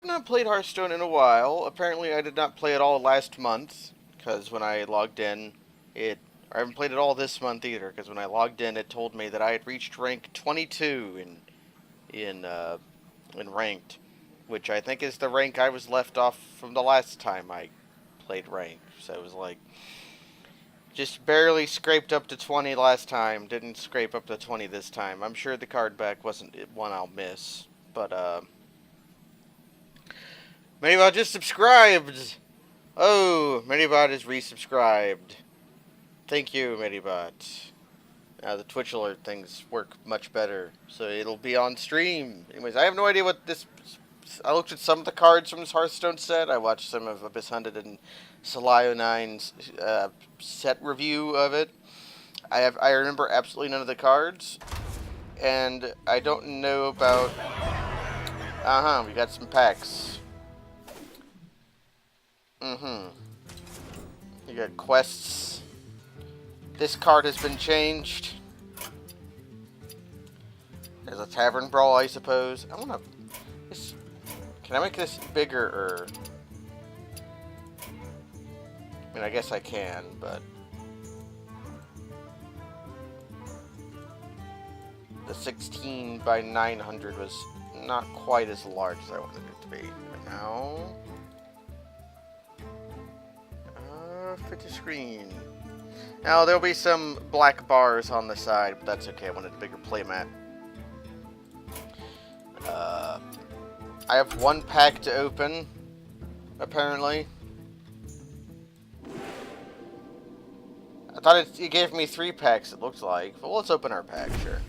I've not played Hearthstone in a while. Apparently, I did not play it all last month because when I logged in, I haven't played it all this month either because when I logged in, it told me that I had reached rank 22 in ranked, which I think is the rank I was left off from the last time I played ranked. So it was like just barely scraped up to 20 last time. Didn't scrape up to 20 this time. I'm sure the card back wasn't one I'll miss, but Medibot just subscribed! Oh, Medibot is resubscribed. Thank you, Medibot. Now the Twitch alert things work much better, so it'll be on stream. Anyways, I have no idea what this... I looked at some of the cards from this Hearthstone set. I watched some of Abyss Hunted and Salio 9's set review of it. I remember absolutely none of the cards, and I don't know about... we got some packs. You got quests. This card has been changed. There's a tavern brawl, I suppose. I wanna... Can I make this bigger, I mean, I guess I can, but... The 16 by 900 was not quite as large as I wanted it to be. But now... fit to screen. Now, there'll be some black bars on the side, but that's okay. I wanted a bigger playmat. I have one pack to open, apparently. I thought it gave me 3 packs, it looked like. Well, let's open our pack, sure.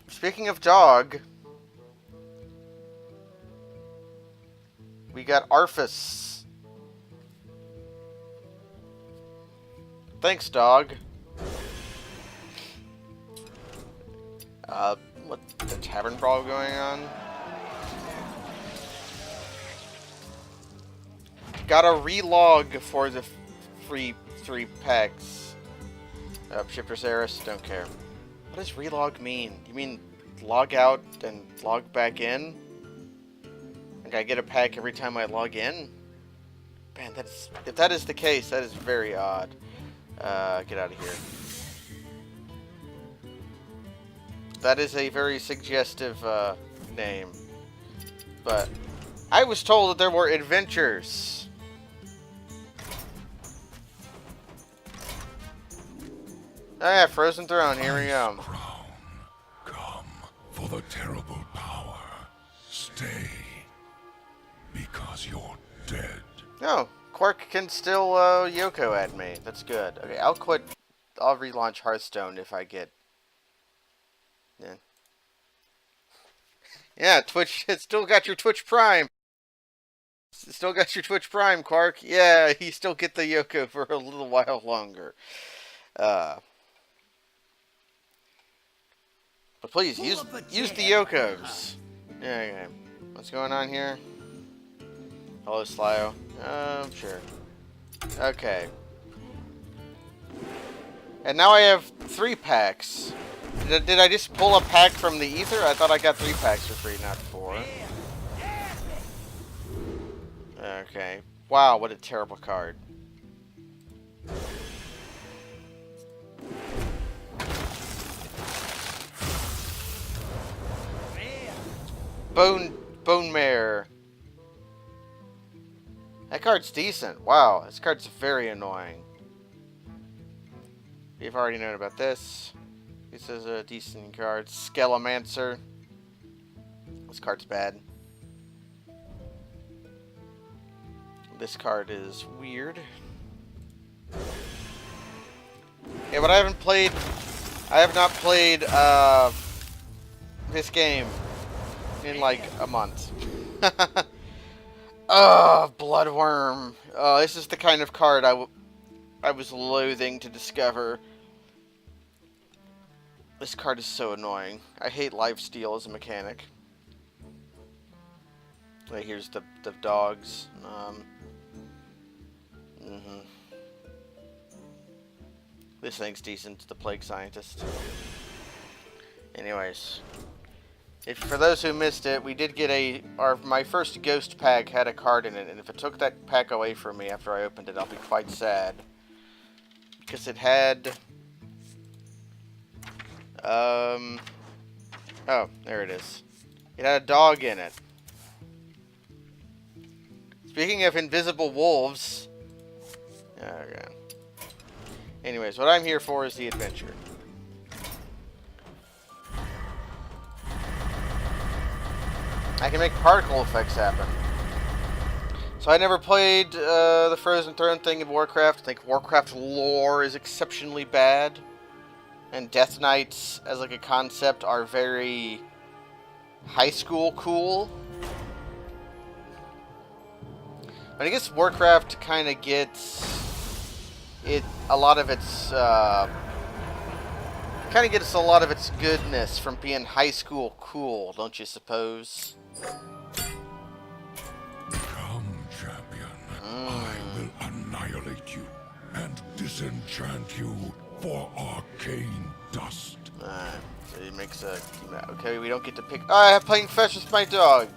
Speaking of dog... We got Arphus. Thanks, dog. What the tavern brawl going on? Got a relog for the free 3 packs. Shifter Saris, don't care. What does relog mean? You mean log out and log back in? I get a pack every time I log in? Man, if that is the case, that is very odd. Get out of here. That is a very suggestive name. But I was told that there were adventures. Oh yeah, Frozen Throne, here we go. Crown, come for the terrible power. Stay. Because you're dead. No, Quark can still Yoko at me. That's good. Okay, I'll quit. I'll relaunch Hearthstone if I get... Yeah. Yeah, Twitch. It's still got your Twitch Prime. It's still got your Twitch Prime, Quark. Yeah, you still get the Yoko for a little while longer. But please, use the Yokos. Yeah, okay. What's going on here? Hello, Slyo. Sure. Okay. And now I have 3 packs. Did I just pull a pack from the ether? I thought I got 3 packs for free, not 4. Okay. Wow, what a terrible card. Bone Mare. That card's decent. Wow, this card's very annoying. You've already known about this. This is a decent card. Skelemancer. This card's bad. This card is weird. Yeah, but I have not played this game in like a month. Oh, Bloodworm. Oh, this is the kind of card I was loathing to discover. This card is so annoying. I hate lifesteal as a mechanic. Wait, here's the dogs. This thing's decent, the Plague Scientist. Anyways, for those who missed it, we did get my first ghost pack had a card in it, and if it took that pack away from me after I opened it, I'll be quite sad. Because it had... Oh, there it is. It had a dog in it. Speaking of invisible wolves... Okay. Anyways, what I'm here for is the adventure. I can make particle effects happen. So I never played the Frozen Throne thing in Warcraft. I think Warcraft lore is exceptionally bad. And Death Knights, as like a concept, are very high school cool. But I guess Warcraft kind of gets a lot of its goodness from being high school cool, don't you suppose? Come, champion. I will annihilate you and disenchant you for arcane dust. So he makes a... Okay, we don't get to pick... Oh, I have playing fetch with my dog.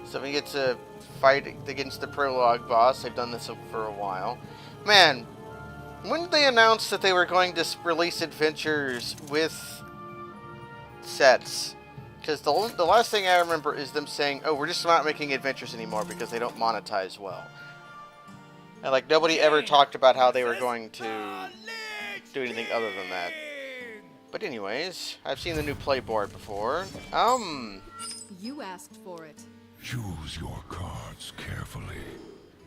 So we get to fight against the prologue boss. They've done this for a while. Man, when did they announce that they were going to release adventures with sets? Because the last thing I remember is them saying, oh, we're just not making adventures anymore because they don't monetize well. And like, nobody ever talked about how they were going to do anything other than that. But anyways, I've seen the new playboard before. You asked for it. Choose your cards carefully.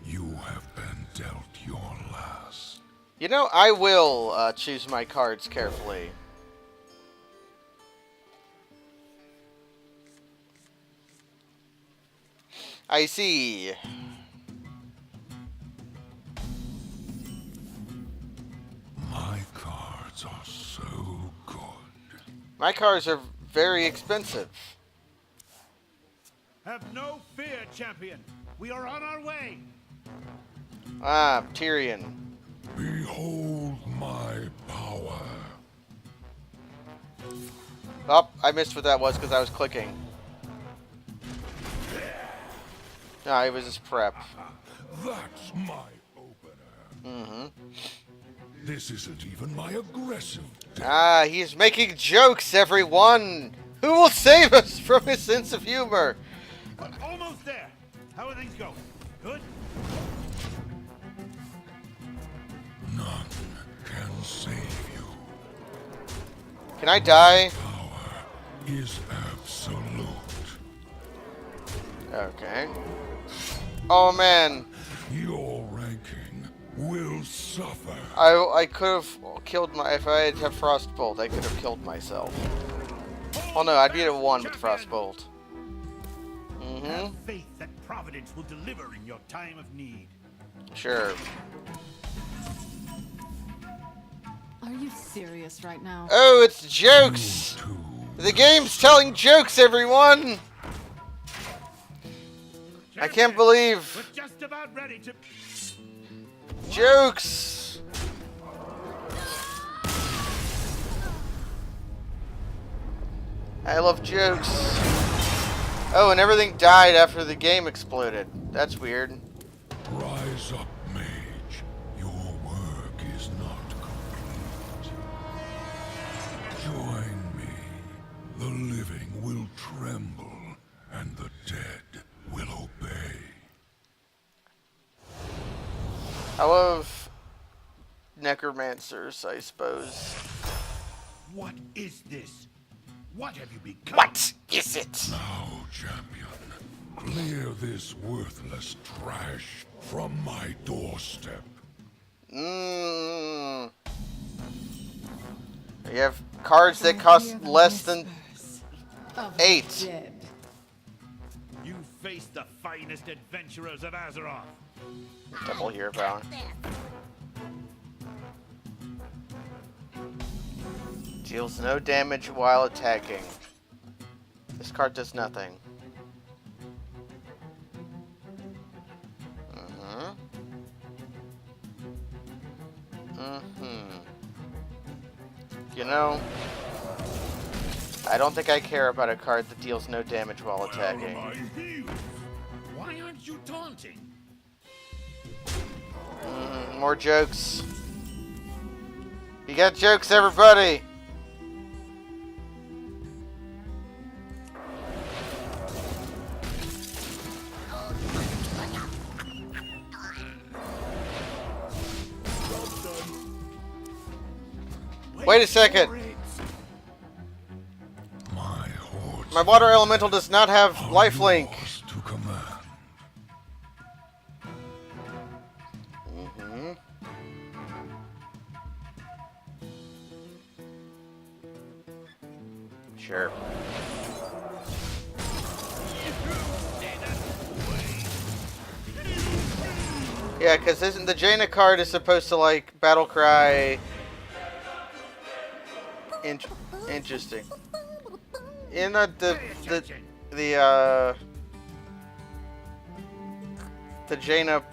You have been dealt your last. You know, I will choose my cards carefully. I see. My cards are so good. My cards are very expensive. Have no fear, champion. We are on our way. Ah, Tyrion. Behold my power. Oh, I missed what that was because I was clicking. No, it was his prep. That's my opener. This isn't even my aggressive deck. Ah, he's making jokes, everyone! Who will save us from his sense of humor? Almost there. How are things going? Good? None can save you. Can I die? Power is absolute. Okay. Oh man, Your ranking will suffer. I could have killed if I had Frostbolt, I could have killed myself. Oh no, I'd be at 1 with Frostbolt. Have faith that Providence will deliver in your time of need. Sure. Are you serious right now? Oh, it's jokes! Two. The game's telling jokes, everyone! I can't believe... We're just about ready to... Jokes! I love jokes. Oh, and everything died after the game exploded. That's weird. Rise up, mage. Your work is not complete. Join me. The living will tremble, and the dead will obey. I love necromancers, I suppose. What is this? What have you become? What is it? Now, champion, clear this worthless trash from my doorstep. You have cards that cost less than 8. You face the finest adventurers of Azeroth. Double hero power. Deals no damage while attacking. This card does nothing. You know, I don't think I care about a card that deals no damage while attacking. Why aren't you taunting? More jokes. You got jokes, everybody! Wait a second! My water elemental does not have lifelink. To command. Sure. Yeah, because isn't the Jaina card is supposed to like battle cry? Interesting. In the Jaina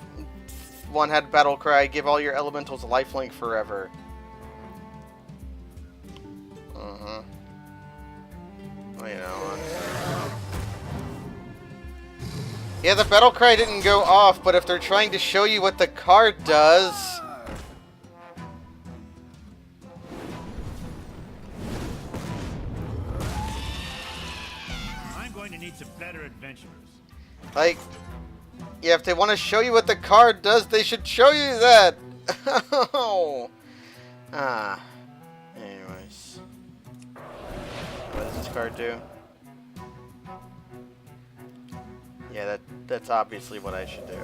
one had battle cry. Give all your elementals lifelink forever. You know. Yeah, the battle cry didn't go off, but if they're trying to show you what the card does. I'm going to need some better adventurers. Like, yeah, if they want to show you what the card does, they should show you that. Anyways. What does this card do? Yeah, that's obviously what I should do.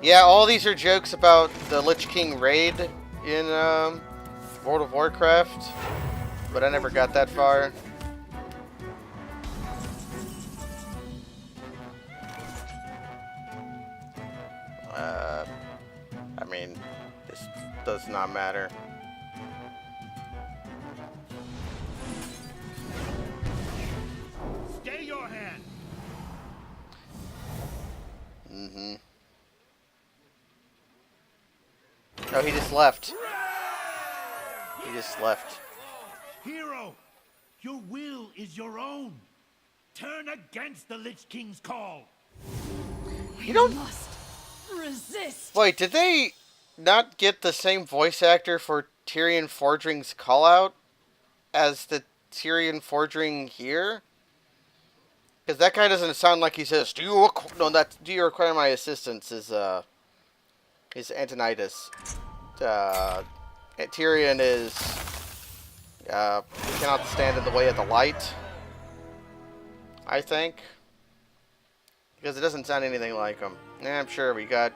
Yeah, all these are jokes about the Lich King raid in World of Warcraft, but I never got that far. I mean, this does not matter. Stay your hand. Oh, he just left. He just left. Hero, your will is your own. Turn against the Lich King's call. You don't. Must resist. Wait, did they not get the same voice actor for Tyrion Fordring's call-out as the Tyrion Fordring here? Because that guy doesn't sound like he says, "Do you require my assistance?" Is Antonidas. Tyrion is he cannot stand in the way of the light, I think, because it doesn't sound anything like him. Yeah, I'm sure we got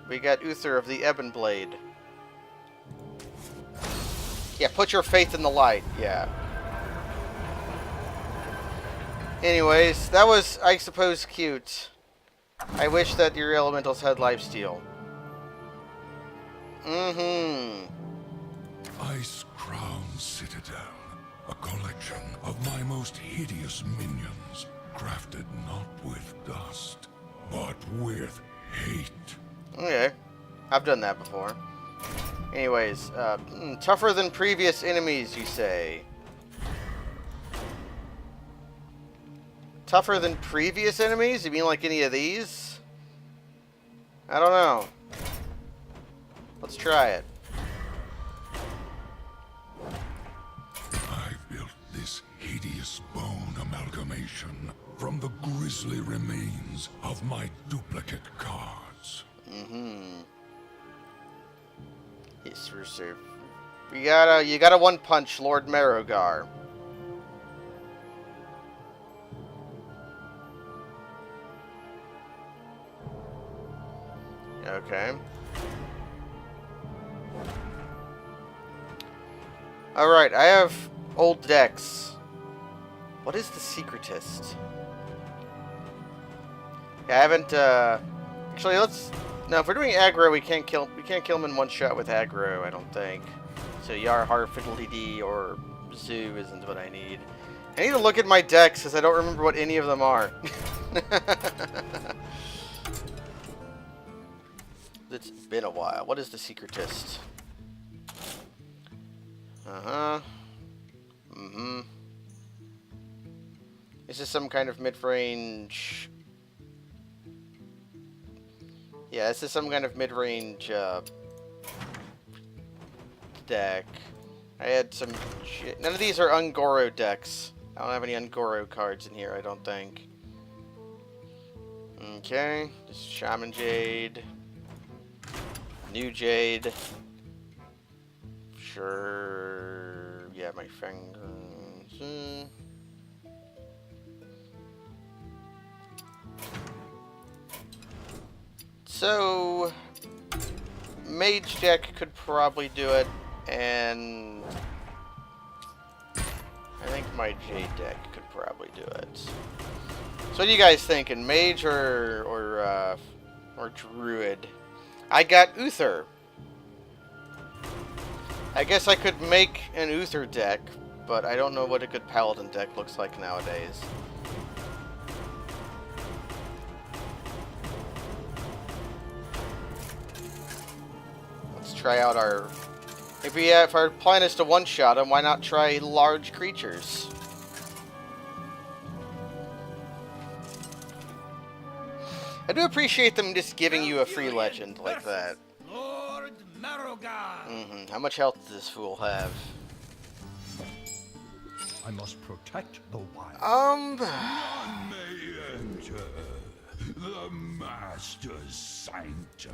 Uther of the Ebon Blade. Yeah, put your faith in the light. Yeah. Anyways, that was, I suppose, cute. I wish that your elementals had lifesteal. Ice Crown Citadel, a collection of my most hideous minions, crafted not with dust, but with hate. Okay. I've done that before. Anyways, tougher than previous enemies, you say? Tougher than previous enemies? You mean like any of these? I don't know. Let's try it. I've built this hideous bone amalgamation from the grisly remains of my duplicate cards. Yes, sir. You gotta one punch Lord Marrogar. Okay. Alright, I have old decks. What is the Secretist? Yeah, I haven't, actually, let's... No, if we're doing aggro, we can't kill him in one shot with aggro, I don't think. So Yar Har Fiddle-Dee-Dee or Zoo isn't what I need. I need to look at my decks, because I don't remember what any of them are. It's been a while. What is the secretist? Uh-huh. Mm-hmm. Is this some kind of mid-range... Yeah, this is some kind of mid-range, deck. I had some shit. None of these are Ungoro decks. I don't have any Ungoro cards in here, I don't think. Okay, just Shaman Jade. New Jade. Sure. Yeah, my fingers. So, Mage deck could probably do it, and I think my Jade deck could probably do it. So what do you guys thinking, Mage or Druid? I got Uther. I guess I could make an Uther deck, but I don't know what a good Paladin deck looks like nowadays. Let's try out our... if our plan is to one-shot them, why not try large creatures? I do appreciate them just giving you a free legend like that. Lord Marrogar. How much health does this fool have? I must protect the wild. None may enter the Master's sanctum.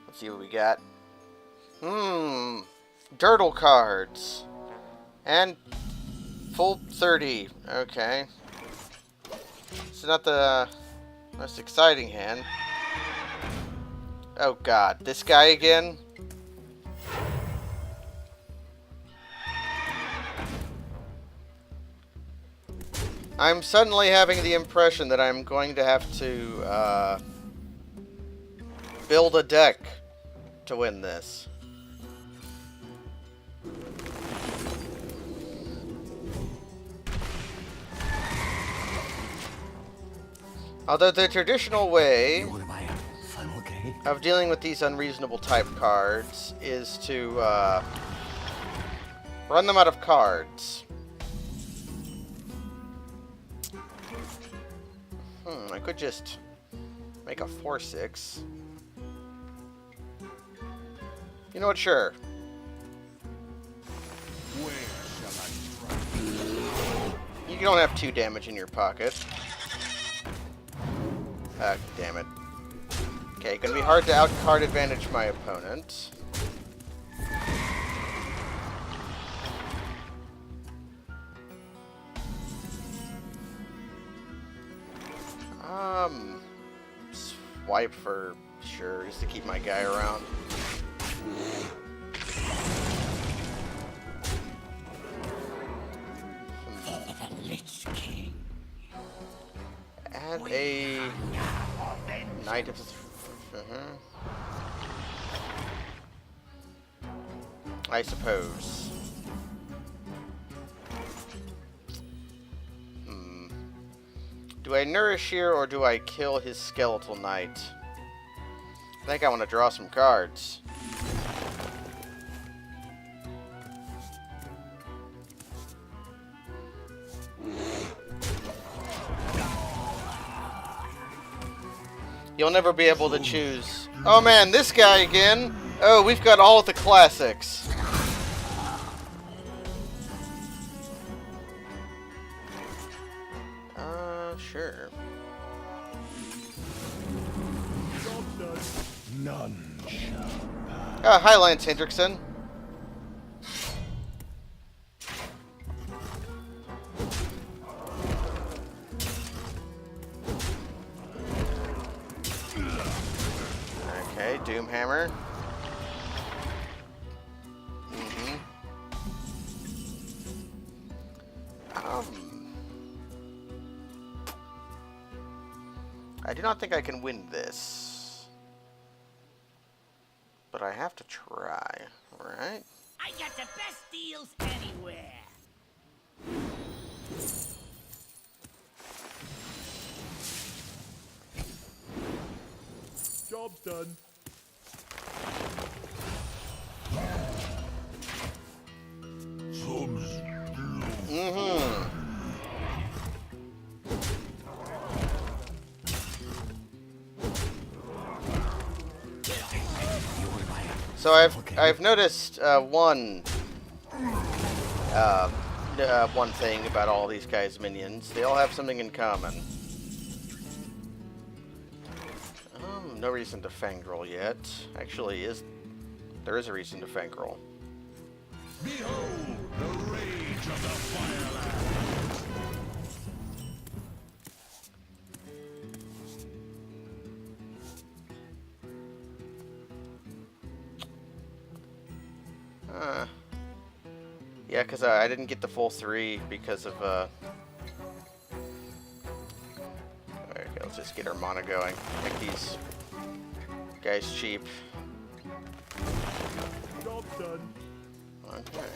Let's see what we got. Dirtle cards. And full 30. Okay. It's not the most exciting hand. Oh god, this guy again? I'm suddenly having the impression that I'm going to have to build a deck to win this. Although the traditional way of dealing with these unreasonable type cards is to run them out of cards. I could just make a 4/6. You know what? Sure. You don't have 2 damage in your pocket. Damn it. Okay, gonna be hard to out-card advantage my opponent. Swipe for sure, just to keep my guy around. The Lich King. Add a Knight of... I suppose. Do I nourish here or do I kill his skeletal knight? I think I want to draw some cards. You'll never be able to choose. Oh man, this guy again. Oh, we've got all of the classics. Sure. None shall pass. Hi, Lance Hendrickson. Okay, Doomhammer. I do not think I can win this, but I have to try, right? I got the best deals anywhere. done. So I've noticed one thing about all these guys' minions. They all have something in common. No reason to Fangrel yet. Actually, there is a reason to Fangrel. Behold the rage of the Fireland! Yeah, because I didn't get the full 3 because of, Okay, let's just get our mana going. Make these guys cheap. Job done. Okay.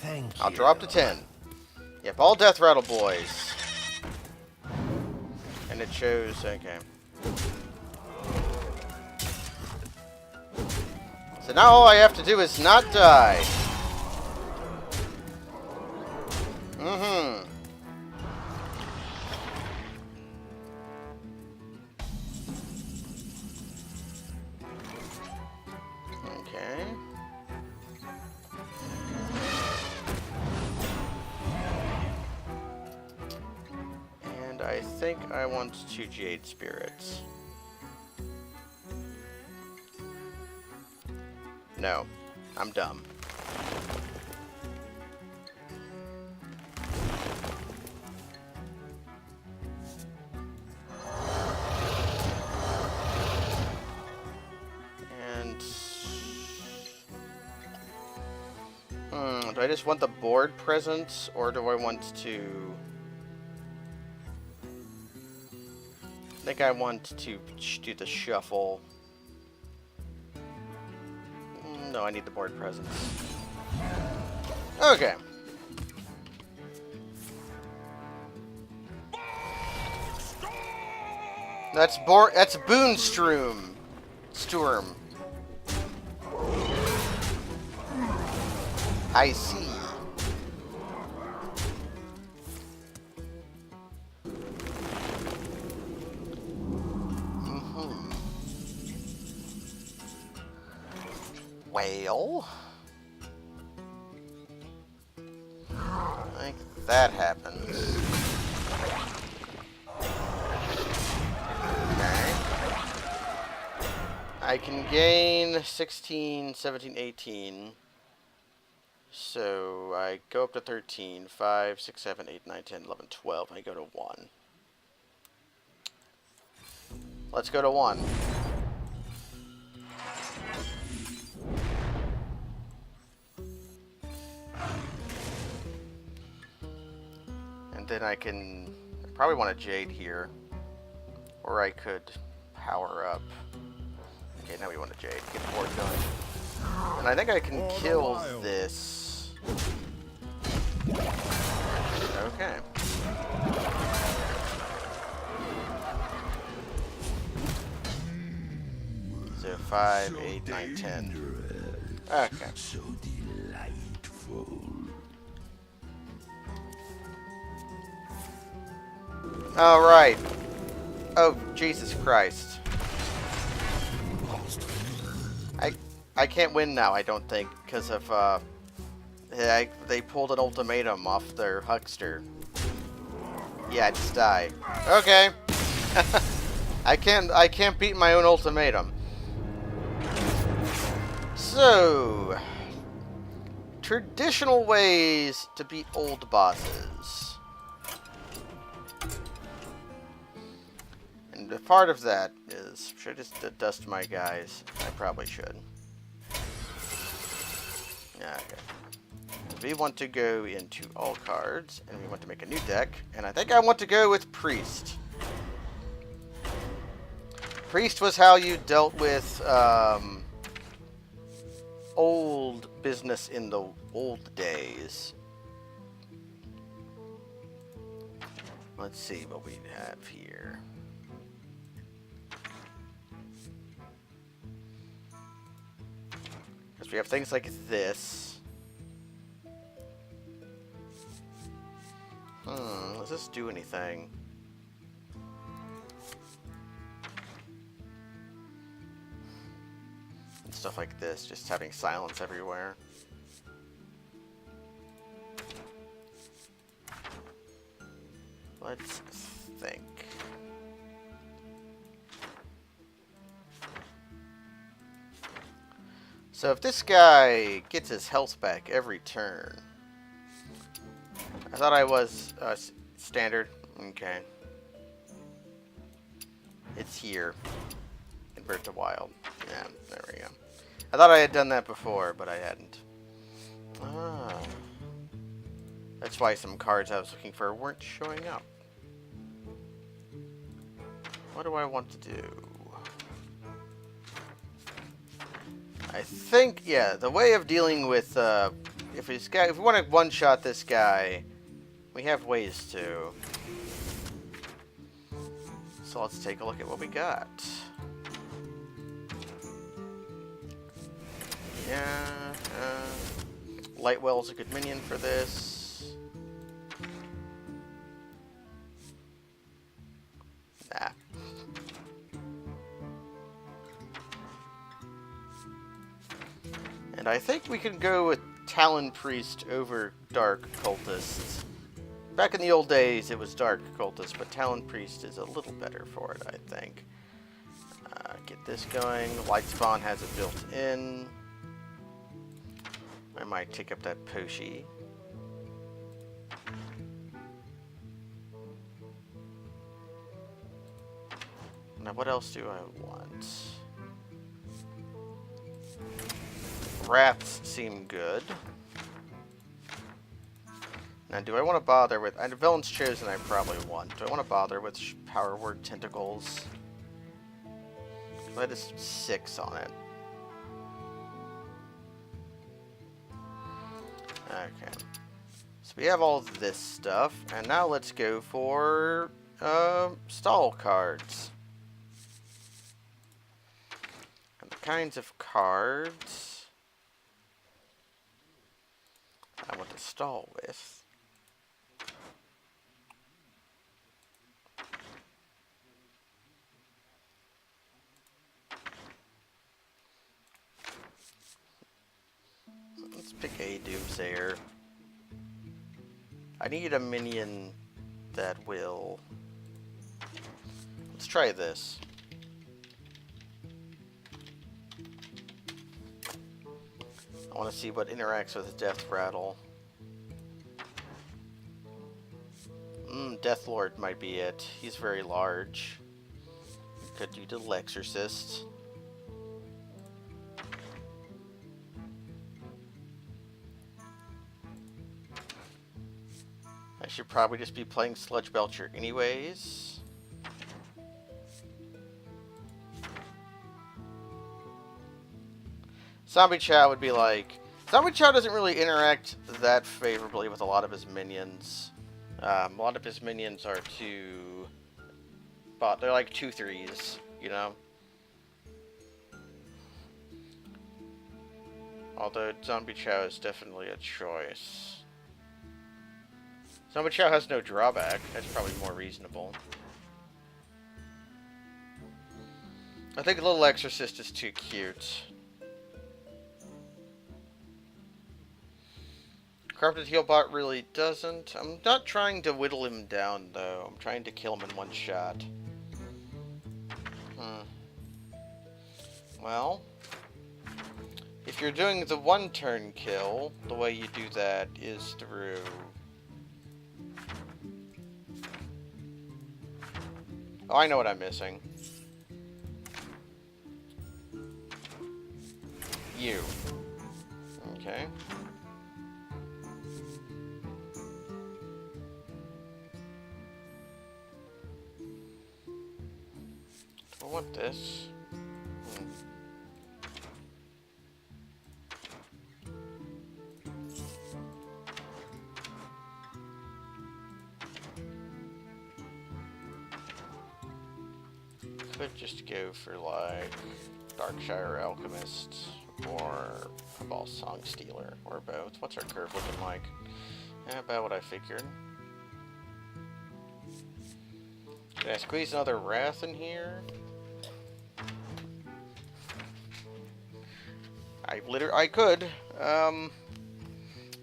Thank you. I'll drop to 10. Yep, all Death Rattle boys. And it shows, okay. So now all I have to do is not die. Okay. And I think I want 2 Jade Spirits. No, I'm dumb. And do I just want the board presence, or do I want to? I think I want to do the shuffle. No, I need the board presence. Okay. That's Boonstroom. Sturm. I see. Well, I think that happens. Okay. I can gain 16, 17, 18. So I go up to 13, 5, 6, 7, 8, 9, 10, 11, 12. I go to 1. Let's go to 1. And then I probably want a Jade here. Or I could power up. Okay, now we want a Jade. Get the board going. And I think I can kill this. Okay. So 5, 8, 9, 10. Okay. So delightful. Alright. Oh, Jesus Christ. I can't win now, I don't think, because of, they pulled an ultimatum off their huckster. Yeah, I just died. Okay. I can't beat my own ultimatum. So, traditional ways to beat old bosses. And part of that is, should I just dust my guys? I probably should. Yeah, okay. We want to go into all cards, and we want to make a new deck, and I think I want to go with Priest. Priest was how you dealt with old business in the old days. Let's see what we have here. we have things like this. Does this do anything? And stuff like this, just having silence everywhere. Let's think. So if this guy gets his health back every turn... I thought I was standard. Okay. It's here. Convert to wild. Yeah, there we go. I thought I had done that before, but I hadn't. Ah. That's why some cards I was looking for weren't showing up. What do I want to do? I think, yeah, the way of dealing with, if we want to one-shot this guy, we have ways to. So let's take a look at what we got. Yeah, Lightwell's a good minion for this. Nah. And I think we can go with Talon Priest over Dark Cultist. Back in the old days, it was Dark Cultist, but Talon Priest is a little better for it, I think. Get this going. Light Spawn has it built in. I might take up that Poshi. Now, what else do I want? Rats seem good. Now, do I want to bother with... Villain's Chosen I probably want. Do I want to bother with Power Word Tentacles? That is 6 on it. Okay. So we have all this stuff. And now let's go for stall cards. And the kinds of cards I want to stall with. Let's pick a Doomsayer. I need a minion that will... Let's try this. I want to see what interacts with Death Rattle. Death Lord might be it. He's very large. Could do the Exorcist. I should probably just be playing Sludge Belcher anyways. Zombie Chow would be like... Zombie Chow doesn't really interact that favorably with a lot of his minions. A lot of his minions are too... But they're like 2/3s, you know? Although Zombie Chow is definitely a choice. Zombie Chow has no drawback. That's probably more reasonable. I think a little Exorcist is too cute. Corrupted Healbot really doesn't. I'm not trying to whittle him down, though. I'm trying to kill him in one shot. Well, if you're doing the one-turn kill, the way you do that is through... Oh, I know what I'm missing. You. Okay. I want this. Could just go for like Darkshire Alchemist or a ball song stealer, or both? What's our curve looking like? About what I figured. Did I squeeze another wrath in here? I could.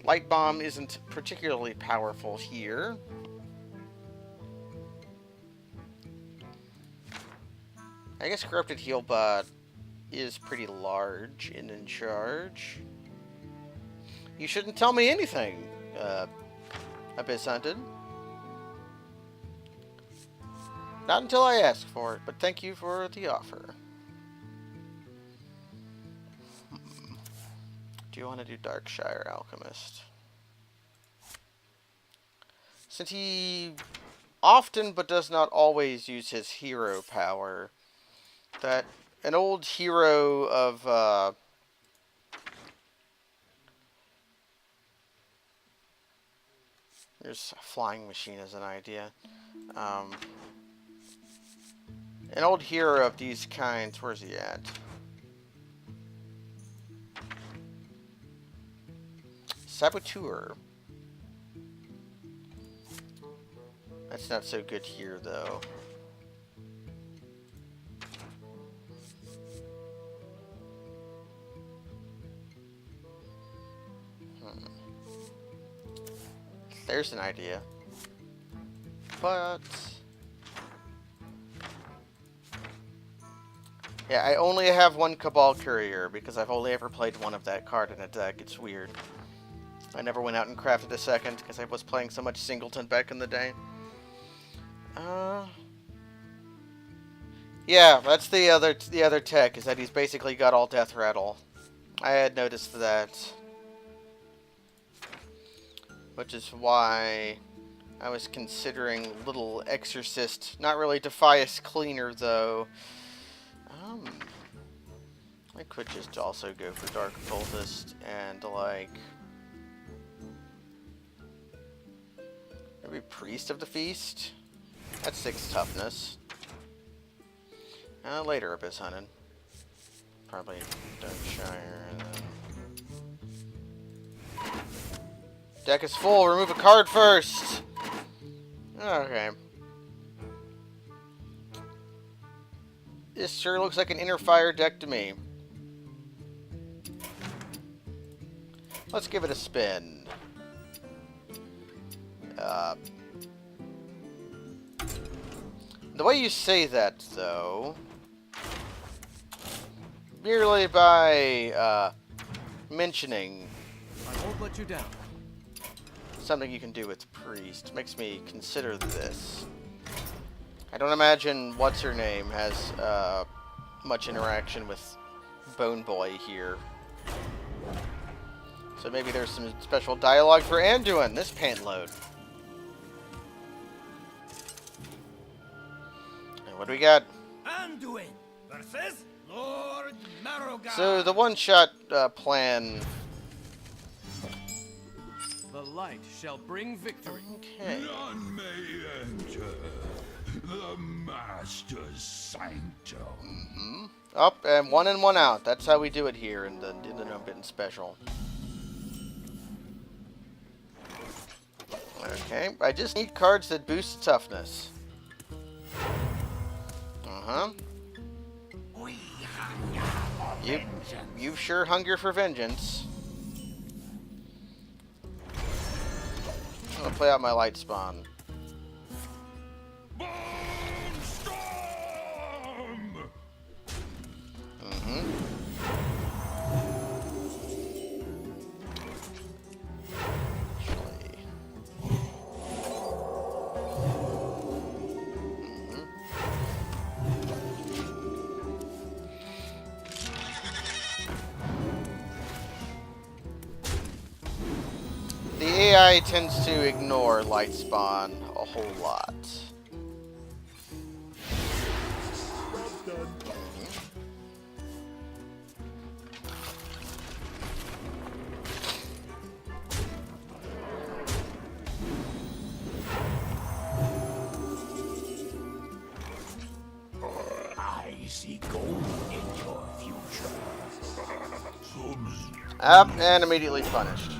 Light bomb isn't particularly powerful here. I guess corrupted heal bot is pretty large and in charge. You shouldn't tell me anything, Abyss Hunted. Not until I ask for it, but thank you for the offer. Do you want to do Darkshire Alchemist? Since he often but does not always use his hero power, that an old hero of there's a flying machine as an idea. An old hero of these kinds, where's he at? Saboteur. That's not so good here, though. There's an idea. But yeah, I only have one Cabal Courier because I've only ever played one of that card in a deck. It's weird. I never went out and crafted a second because I was playing so much Singleton back in the day. Yeah, that's the other tech, is that he's basically got all Death Rattle. I had noticed that. Which is why I was considering Little Exorcist. Not really Defias Cleaner, though. I could just also go for Dark Cultist and, like, maybe Priest of the Feast? That's 6 toughness. Later, Abyss Hunted. Probably Darkshire. Deck is full. Remove a card first. Okay. This sure looks like an Inner Fire deck to me. Let's give it a spin. The way you say that, though, merely by mentioning I won't let you down. something you can do with Priest makes me consider this. I don't imagine what's-her-name has much interaction with Bone Boy here. So maybe there's some special dialogue for Anduin, this pant load. And what do we got? Anduin versus Lord Marrogar. So the one-shot plan. The light shall bring victory. Okay. None may enter the Master's sanctum. Up and one in, one out. That's how we do it here in the No Bitten Special. Okay, I just need cards that boost toughness. You sure hunger for vengeance. I'm gonna play out my light spawn. The AI tends to ignore light spawn a whole lot. I see gold in your future. Up and immediately punished.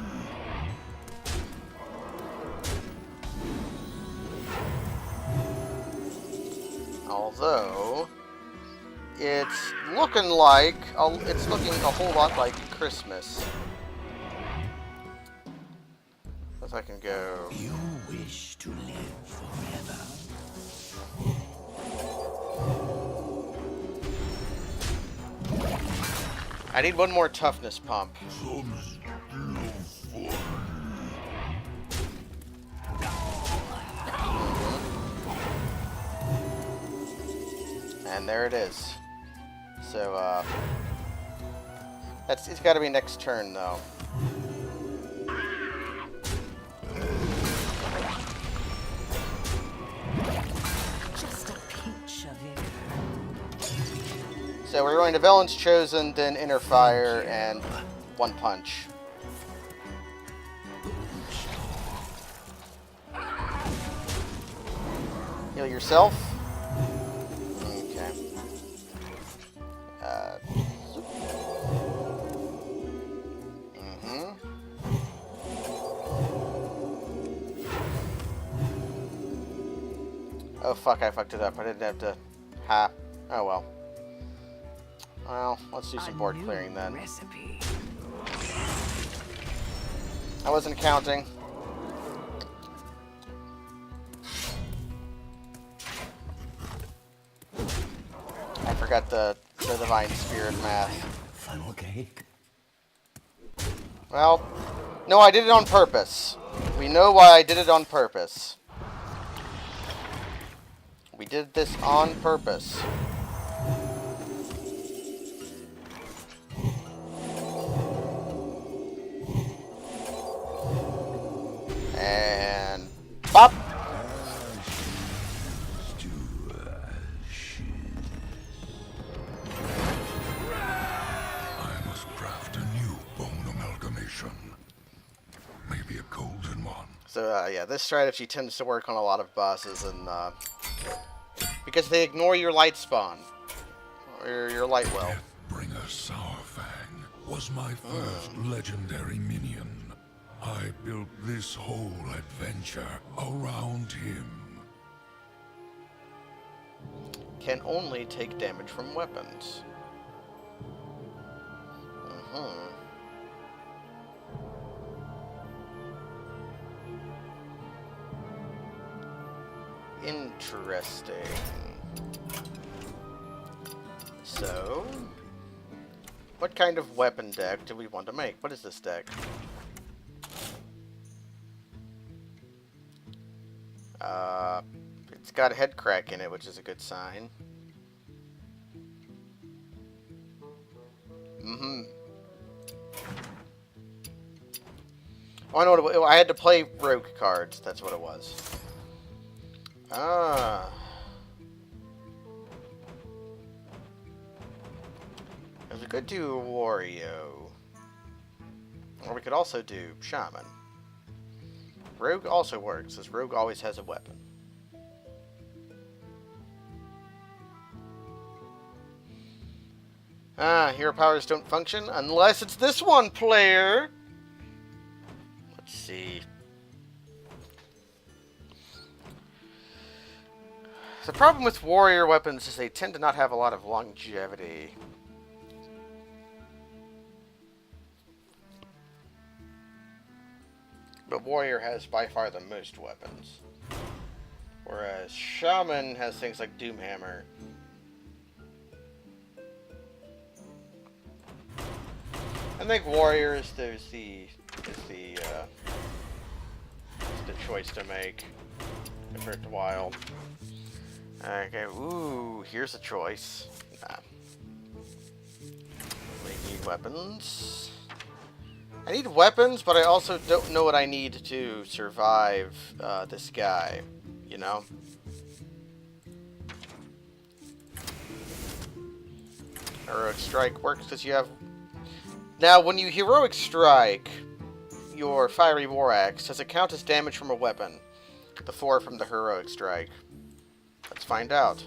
Although, it's looking a whole lot like Christmas. If I can go. You wish to live forever. I need one more toughness pump. And there it is. So, it's got to be next turn, though. Just a pinch of it. So we're going to Velen's Chosen, then Inner Fire, and one punch. Heal yourself. Okay. Oh fuck, I fucked it up. I didn't have to... Ha. Oh well. Well, let's do some board clearing then. Recipe. I wasn't counting. I forgot the Divine Spirit math. Funnel cake. Well, no, I did it on purpose. We know why I did it on purpose. We did this on purpose. And pop. I must craft a new bone amalgamation. Maybe a golden one. So yeah, this strategy tends to work on a lot of bosses, and because they ignore your light spawn or your light well. Deathbringer Sourfang was my first legendary minion. I built this whole adventure around him. Can only take damage from weapons. Interesting. So, what kind of weapon deck do we want to make? What is this deck? It's got a head crack in it, which is a good sign. Oh, I know what it was. I had to play rogue cards. That's what it was. Ah. We could do Wario. Or we could also do Shaman. Rogue also works, as Rogue always has a weapon. Ah, hero powers don't function unless it's this one, player! Let's see. The problem with warrior weapons is they tend to not have a lot of longevity. But warrior has by far the most weapons. Whereas shaman has things like Doomhammer. I think warrior is the choice to make compared to wild. Okay, ooh, here's a choice. Nah. We need weapons. I need weapons, but I also don't know what I need to survive this guy, you know? Heroic Strike works because you have... Now, when you Heroic Strike your Fiery War Axe, does it count as damage from a weapon? The 4 from the Heroic Strike. Let's find out.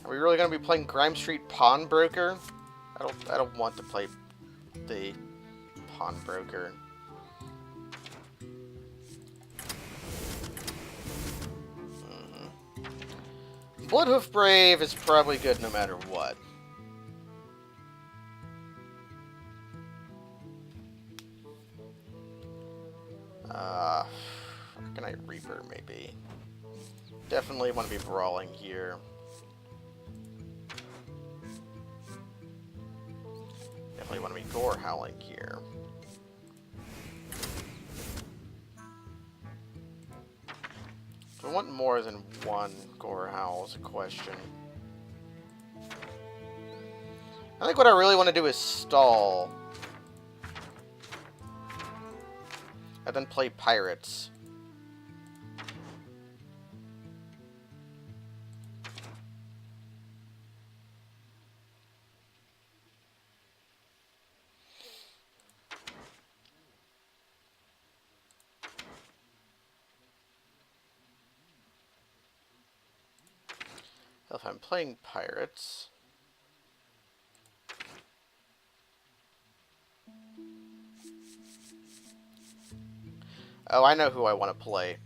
I Are we really gonna be playing Grime Street Pawnbroker? I don't want to play the Pawnbroker. Bloodhoof Brave is probably good no matter what. Arcanite Reaper, maybe. Definitely want to be brawling here. Definitely want to be gore howling here. Do I want more than one gore howl is a question. I think what I really want to do is stall. And then play pirates. If I'm playing pirates, oh, I know who I want to play.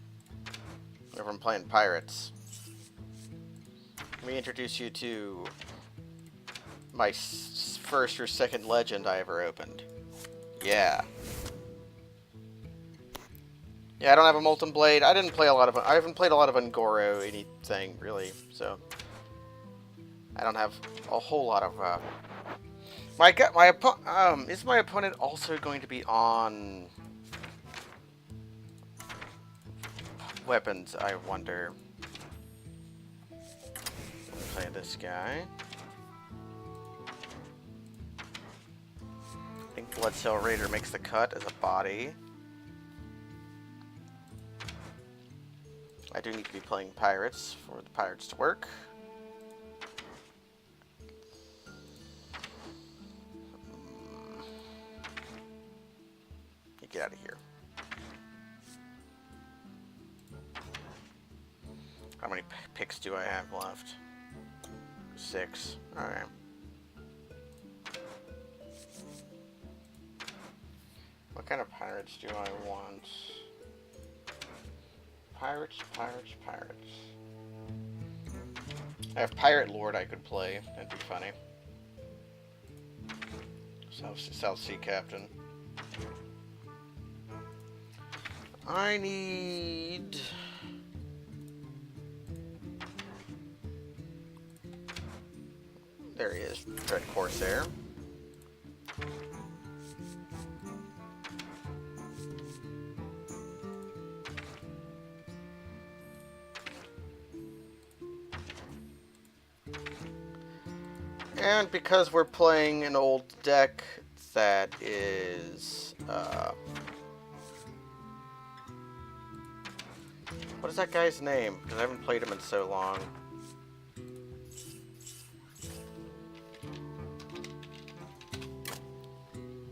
If I'm playing pirates, let me introduce you to my first or second legend I ever opened. Yeah. Yeah, I don't have a Molten Blade. I haven't played a lot of Ungoro anything really, so I don't have a whole lot of is my opponent also going to be on weapons, I wonder. Play this guy. I think Bloodcell Raider makes the cut as a body. I do need to be playing pirates for the pirates to work. You get out of here. How many picks do I have left? 6. Alright. What kind of pirates do I want? Pirates. I have Pirate Lord I could play. That'd be funny. South Sea Captain. I need... There he is. Dread Corsair. And because we're playing an old deck that is, what is that guy's name? Because I haven't played him in so long.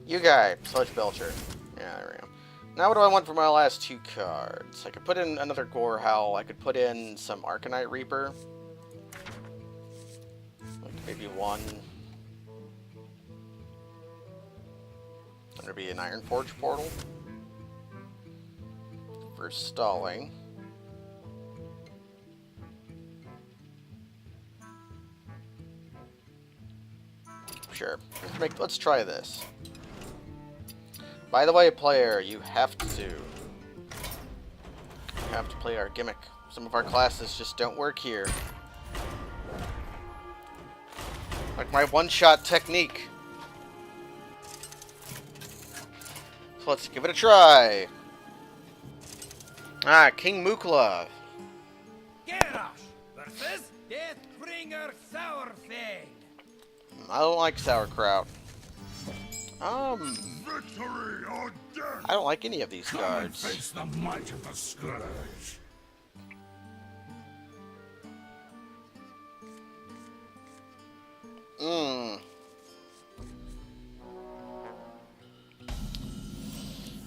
You guy, Sludge Belcher. Yeah, there we go. Now what do I want for my last 2 cards? I could put in another Gore Howl. I could put in some Arcanite Reaper. Maybe 1. There'd be an Ironforge portal for stalling. Sure. Let's try this. By the way, player, you have to play our gimmick. Some of our classes just don't work here. Like my one-shot technique. So let's give it a try. King Mukla. Garrosh versus Deathbringer Sourfang. I don't like sauerkraut. Victory or death! I don't like any of these Come and cards. face the might of the Scourge.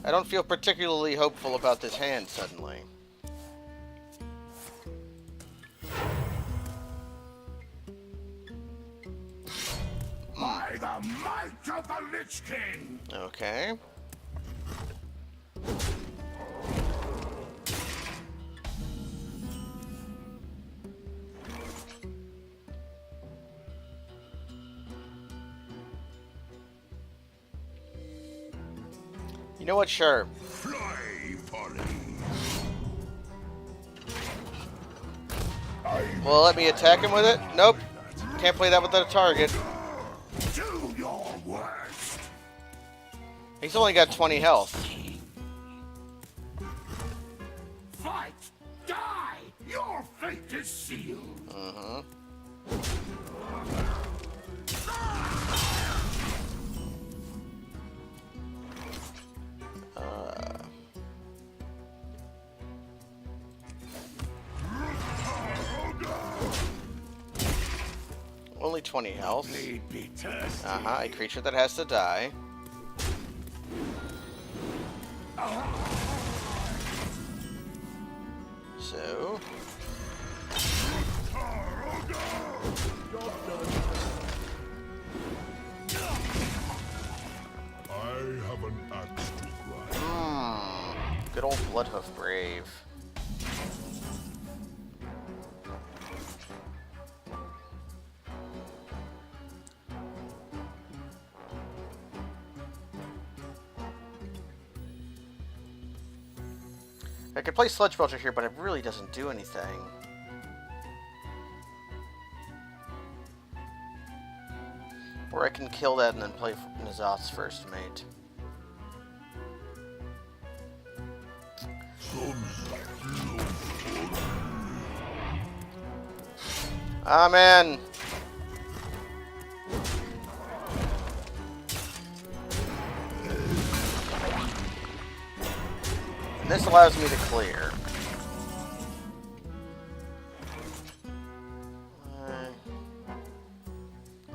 I don't feel particularly hopeful about this hand suddenly. By the might of the Lich King! Okay. You know what? Sure. Fly, Polly! Well, let me attack him with it? Nope. Can't play that without a target. Do your worst! He's only got 20 health. Fight! Die! Your fate is sealed! Mm-hmm. Only 20 health. Uh-huh, a creature that has to die. So... I have an axe to grind. Good old Bloodhoof Brave. I could play Sludge Belcher here, but it really doesn't do anything. Or I can kill that and then play N'Zoth's first mate. Ah, man! And this allows me to clear.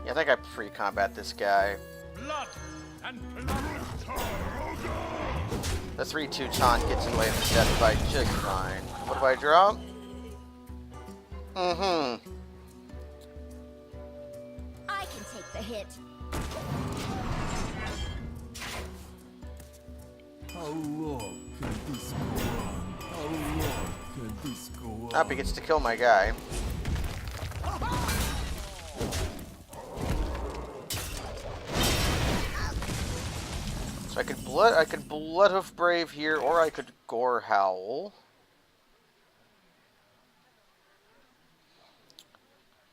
Yeah, I think I free combat this guy. Blood and blood. The 3/2 taunt gets in the way of the death fight just fine. What do I draw? Mm-hmm. I can take the hit. How long can this go on? How long can this go on? Up, he gets to kill my guy. So I could Bloodhoof Brave here, or I could Gore Howl.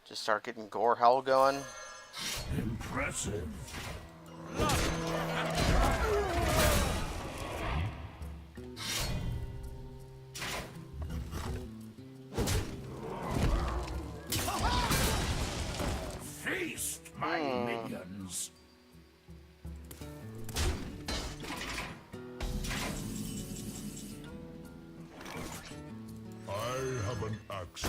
Just start getting Gore Howl going. Impressive. Feast, my minions. I have an axe.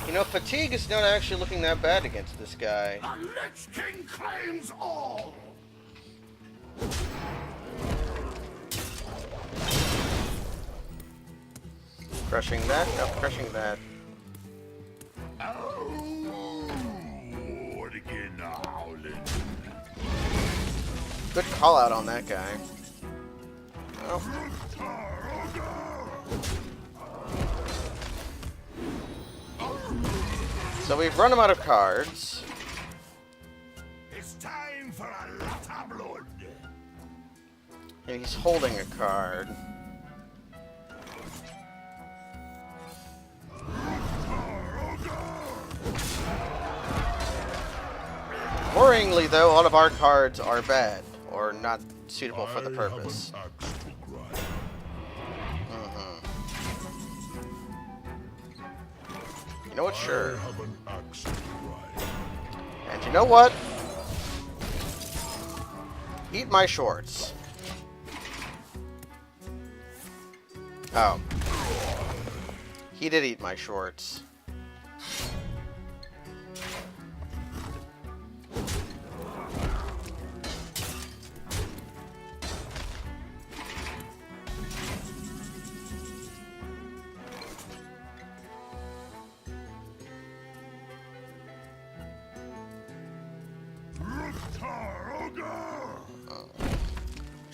You know, fatigue is not actually looking that bad against this guy. The Lich King claims all. Crushing that, nope, crushing that. Oh, again howling. Good call out on that guy. Oh. So we've run him out of cards. It's time for a lot of blood. And he's holding a card. Worryingly, though, all of our cards are bad or not suitable for the purpose. You know what? Sure. And you know what? Eat my shorts. Oh. He did eat my shorts.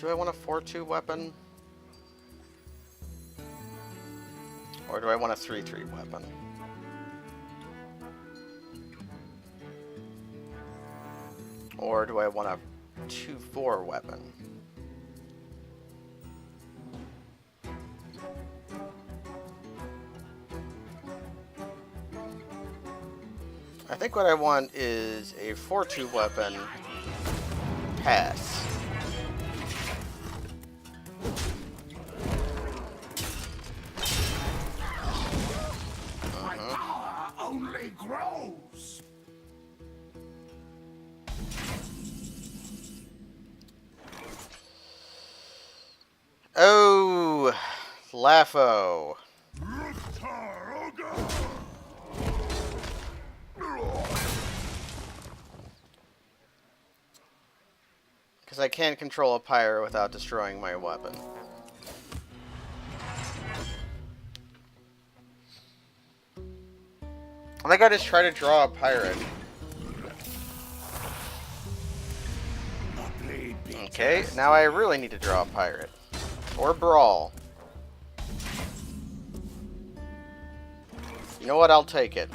Do I want a 4-2 weapon? Or do I want a 3-3 weapon? Or do I want a 2-4 weapon? I think what I want is a 4-2 weapon pass. Only grows. Oh, Lafo. Because I can't control a pyre without destroying my weapon. I think I just try to draw a pirate. Okay, now I really need to draw a pirate. Or brawl. You know what? I'll take it.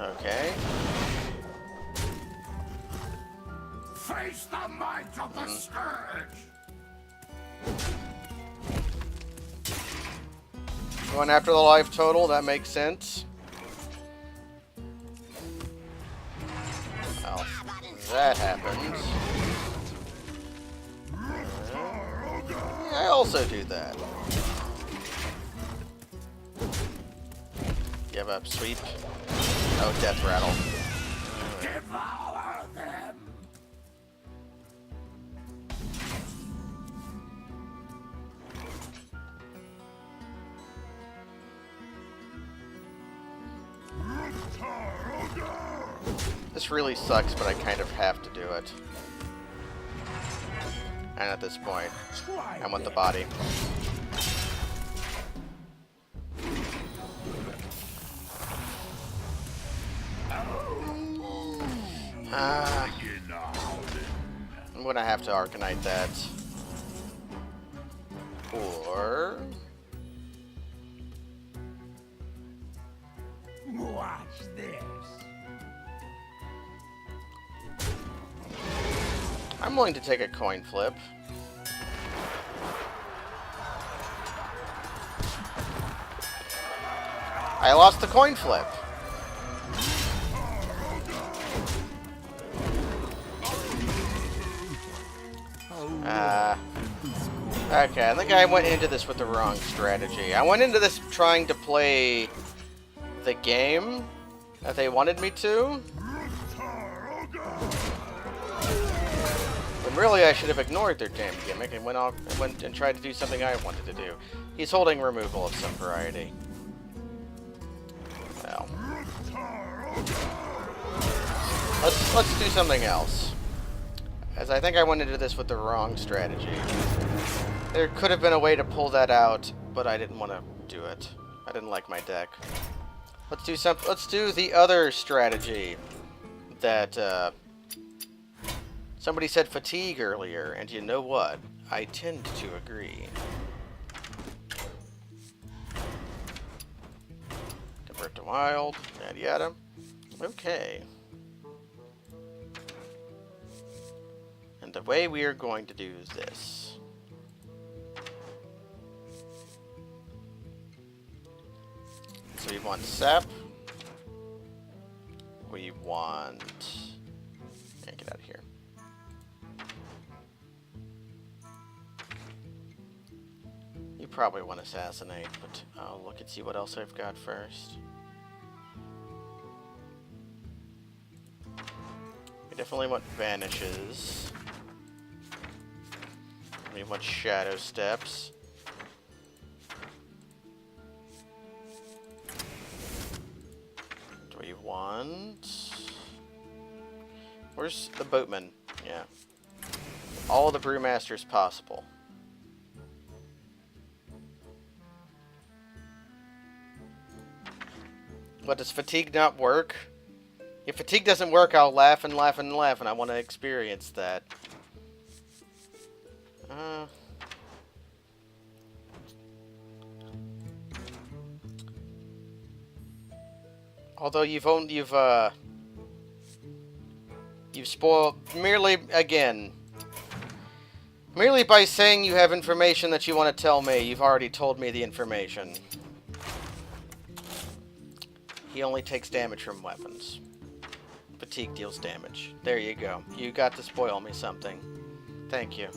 Okay. Face the might of the scourge. Going after the life total, that makes sense. Well, that happens. I also do that. Give up, sweep. Oh, death rattle. Devour them. This really sucks, but I kind of have to do it. And at this point, I want the body. I'm gonna have to Arcanite that. Or... Watch this. I'm willing to take a coin flip. I lost the coin flip. Okay, I think I went into this with the wrong strategy. I went into this trying to play the game that they wanted me to. When really I should have ignored their damn gimmick and went and tried to do something I wanted to do. He's holding removal of some variety. Well. Let's do something else. As I think I went into this with the wrong strategy. There could have been a way to pull that out, but I didn't want to do it. I didn't like my deck. Let's do the other strategy that somebody said fatigue earlier, and you know what? I tend to agree. Convert to wild, yada yada. Okay. And the way we are going to do this. So we want sap. We want... Yeah, get out of here. You probably want assassinate, but I'll look and see what else I've got first. We definitely want vanishes. We want shadow steps. Do we want... Where's the boatman? Yeah. all the brewmasters possible. What, does fatigue not work? If fatigue doesn't work, I'll laugh and laugh and laugh, and I want to experience that. Although you've spoiled merely by saying you have information that you want to tell me. You've already told me the information. He only takes damage from weapons. Fatigue deals damage. There you go. You got to spoil me something. Thank you.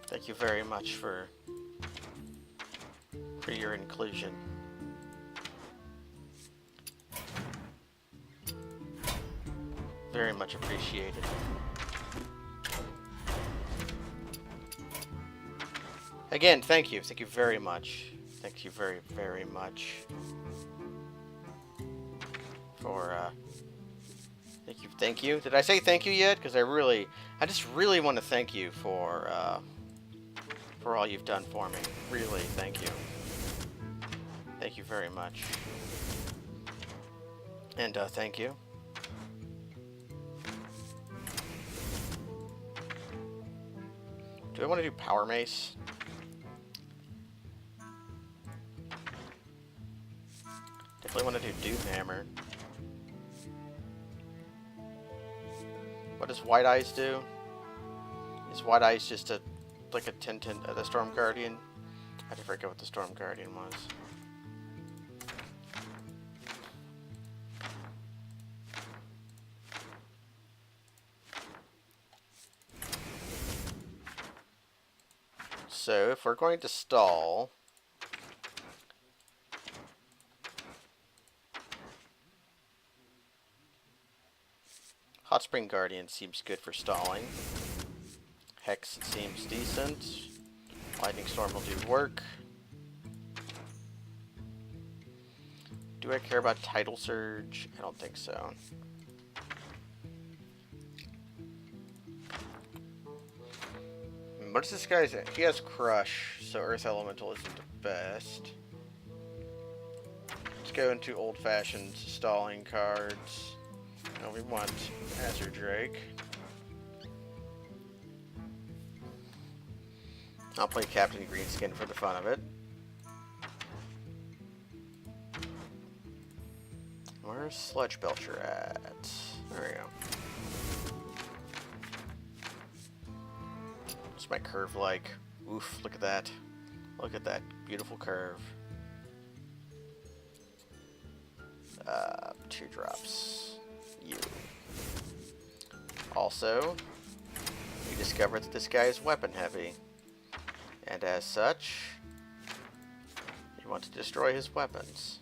Thank you very much for your inclusion. Very much appreciated. Again, thank you. Thank you very much. Thank you very, very much for, thank you. Did I say thank you yet? Because I just really want to thank you for all you've done for me. Really, thank you. Thank you very much. And, thank you. Do I want to do Power Mace? Definitely want to do Doom Hammer. What does White Eyes do? Is White Eyes just like a Tintin of the Storm Guardian? I forget what the Storm Guardian was. So, if we're going to stall, Hot Spring Guardian seems good for stalling. Hex seems decent. Lightning Storm will do work. Do I care about Tidal Surge? I don't think so. What is this guy's? He has Crush, so Earth Elemental isn't the best. Let's go into old-fashioned stalling cards. No, we want Azure Drake. I'll play Captain Greenskin for the fun of it. Where's Sludge Belcher at? There we go. What's my curve like? Oof, look at that. Look at that beautiful curve. 2 drops. You. Also, we discover that this guy is weapon heavy. And as such, you want to destroy his weapons.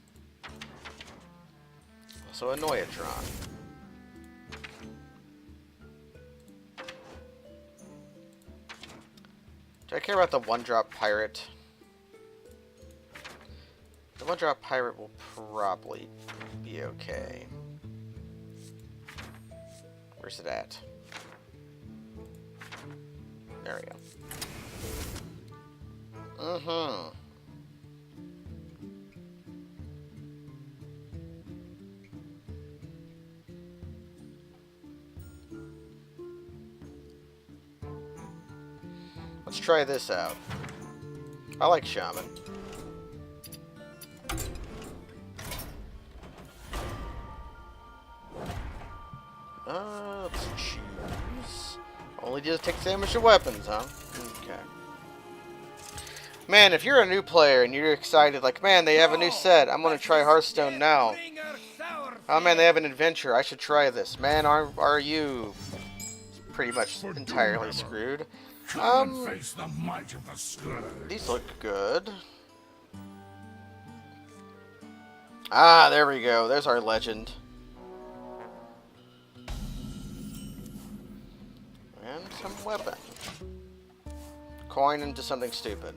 Also a Noyatron. Do I care about the 1-drop pirate? The 1-drop pirate will probably be okay. Where's it at? There we go. Let's try this out. I like Shaman. Let's choose. Only just takes damage to weapons, huh? Okay. Man, if you're a new player and you're excited, like, man, they have a new set. I'm gonna try Hearthstone now. Oh man, they have an adventure. I should try this. Man, are you pretty much entirely screwed? Face the might of the Scourge. These look good. Ah, there we go. There's our legend. And some weapon. Coin into something stupid.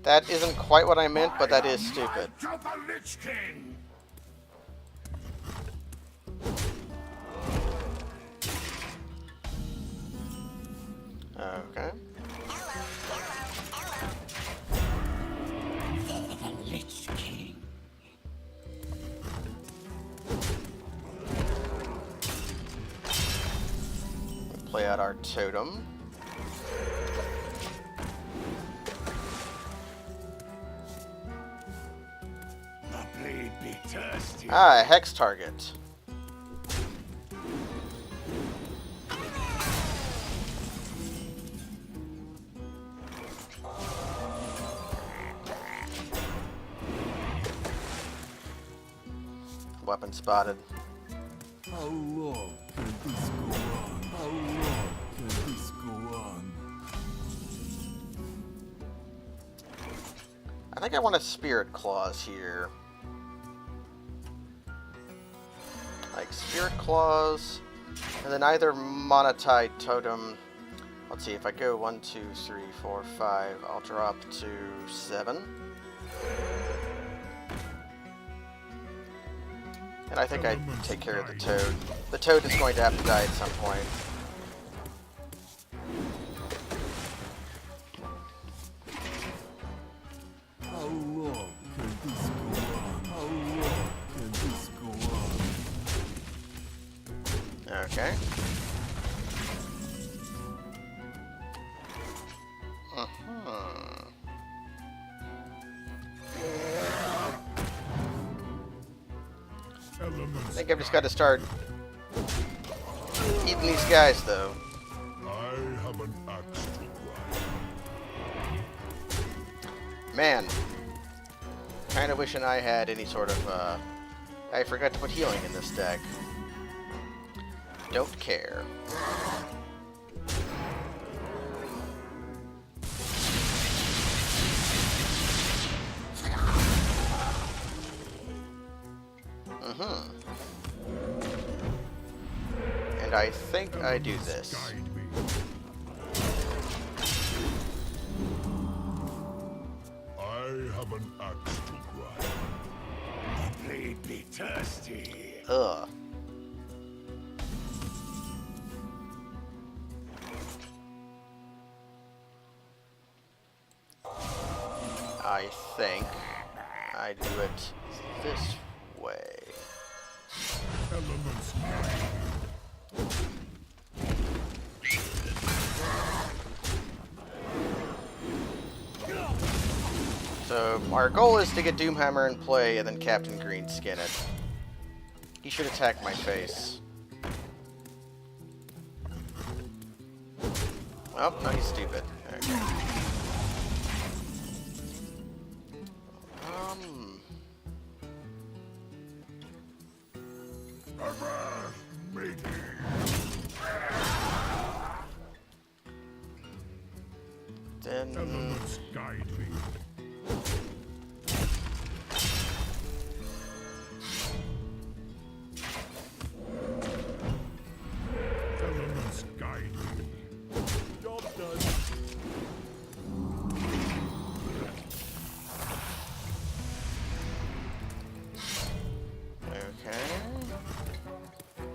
That isn't quite what I meant, but that is stupid. Okay. The Lich King. Play out our totem. The blade be thirsty. Ah, a hex target. Weapon spotted. How long can this go on? How long can this go on? I think I want a Spirit Claws here. Like Spirit Claws, and then either Monetide Totem. Let's see, if I go 1, 2, 3, 4, 5, I'll drop to 7. And I think I take care of the Toad. The Toad is going to have to die at some point. How long can this go on? How long can this go on? Okay. Uh-huh. I think I've just got to start eating these guys, though. I have an axe to grind. Man. Kinda wishing I had any sort of, I forgot to put healing in this deck. Don't care. And I think I do this. Guide me. I have an axe to grind. The blade be thirsty. Ugh. I think I do it this way. Elements guide me. So our goal is to get Doomhammer in play and then Captain Green skin it. He should attack my face. Oh, no, he's stupid. Okay. Avast, matey. Then Elements guide me. Elements guide me. Job done. okay.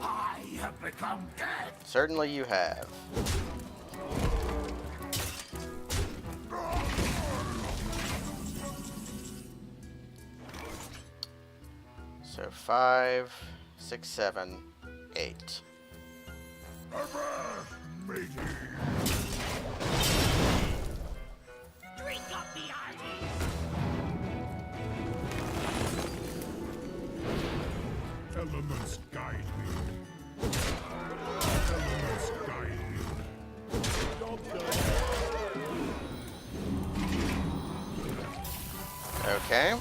I have become dead. Certainly you have. So 5, 6, 7, 8. Avast, matey. Drink up the ivy. Elements guide me. Elements guide me. Job done. Okay.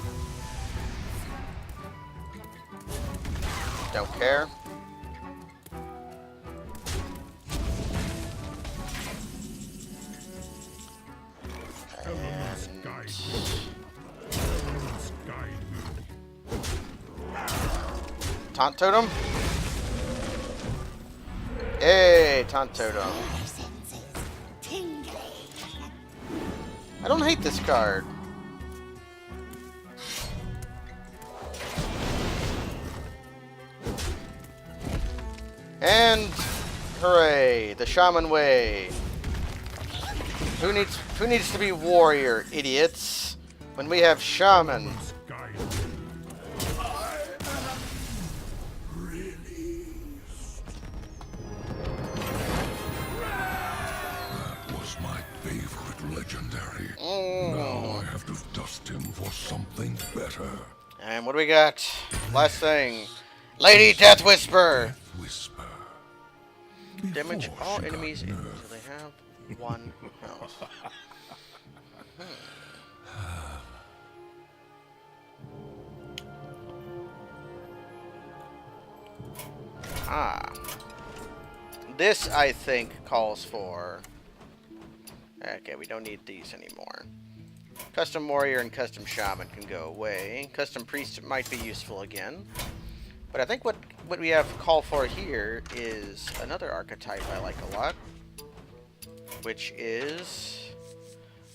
Don't care. Elements And guide me. Elements guide me. Taunt Totem. Hey, Taunt Totem. Senses tingling. I don't hate this card. And hooray, the shaman way. Who needs to be warrior, idiots? When we have shaman. Guide. I am released. That was my favorite legendary. Now I have to dust him for something better. And what do we got? Last thing. Lady Death Whisper. Death Whisper. Damage Before all she got enemies until nerfed. they have 1 health. Ah. This, I think, calls for... Okay, we don't need these anymore. Custom Warrior and Custom Shaman can go away. Custom Priest might be useful again. But I think what we have call for here is another archetype I like a lot. Which is...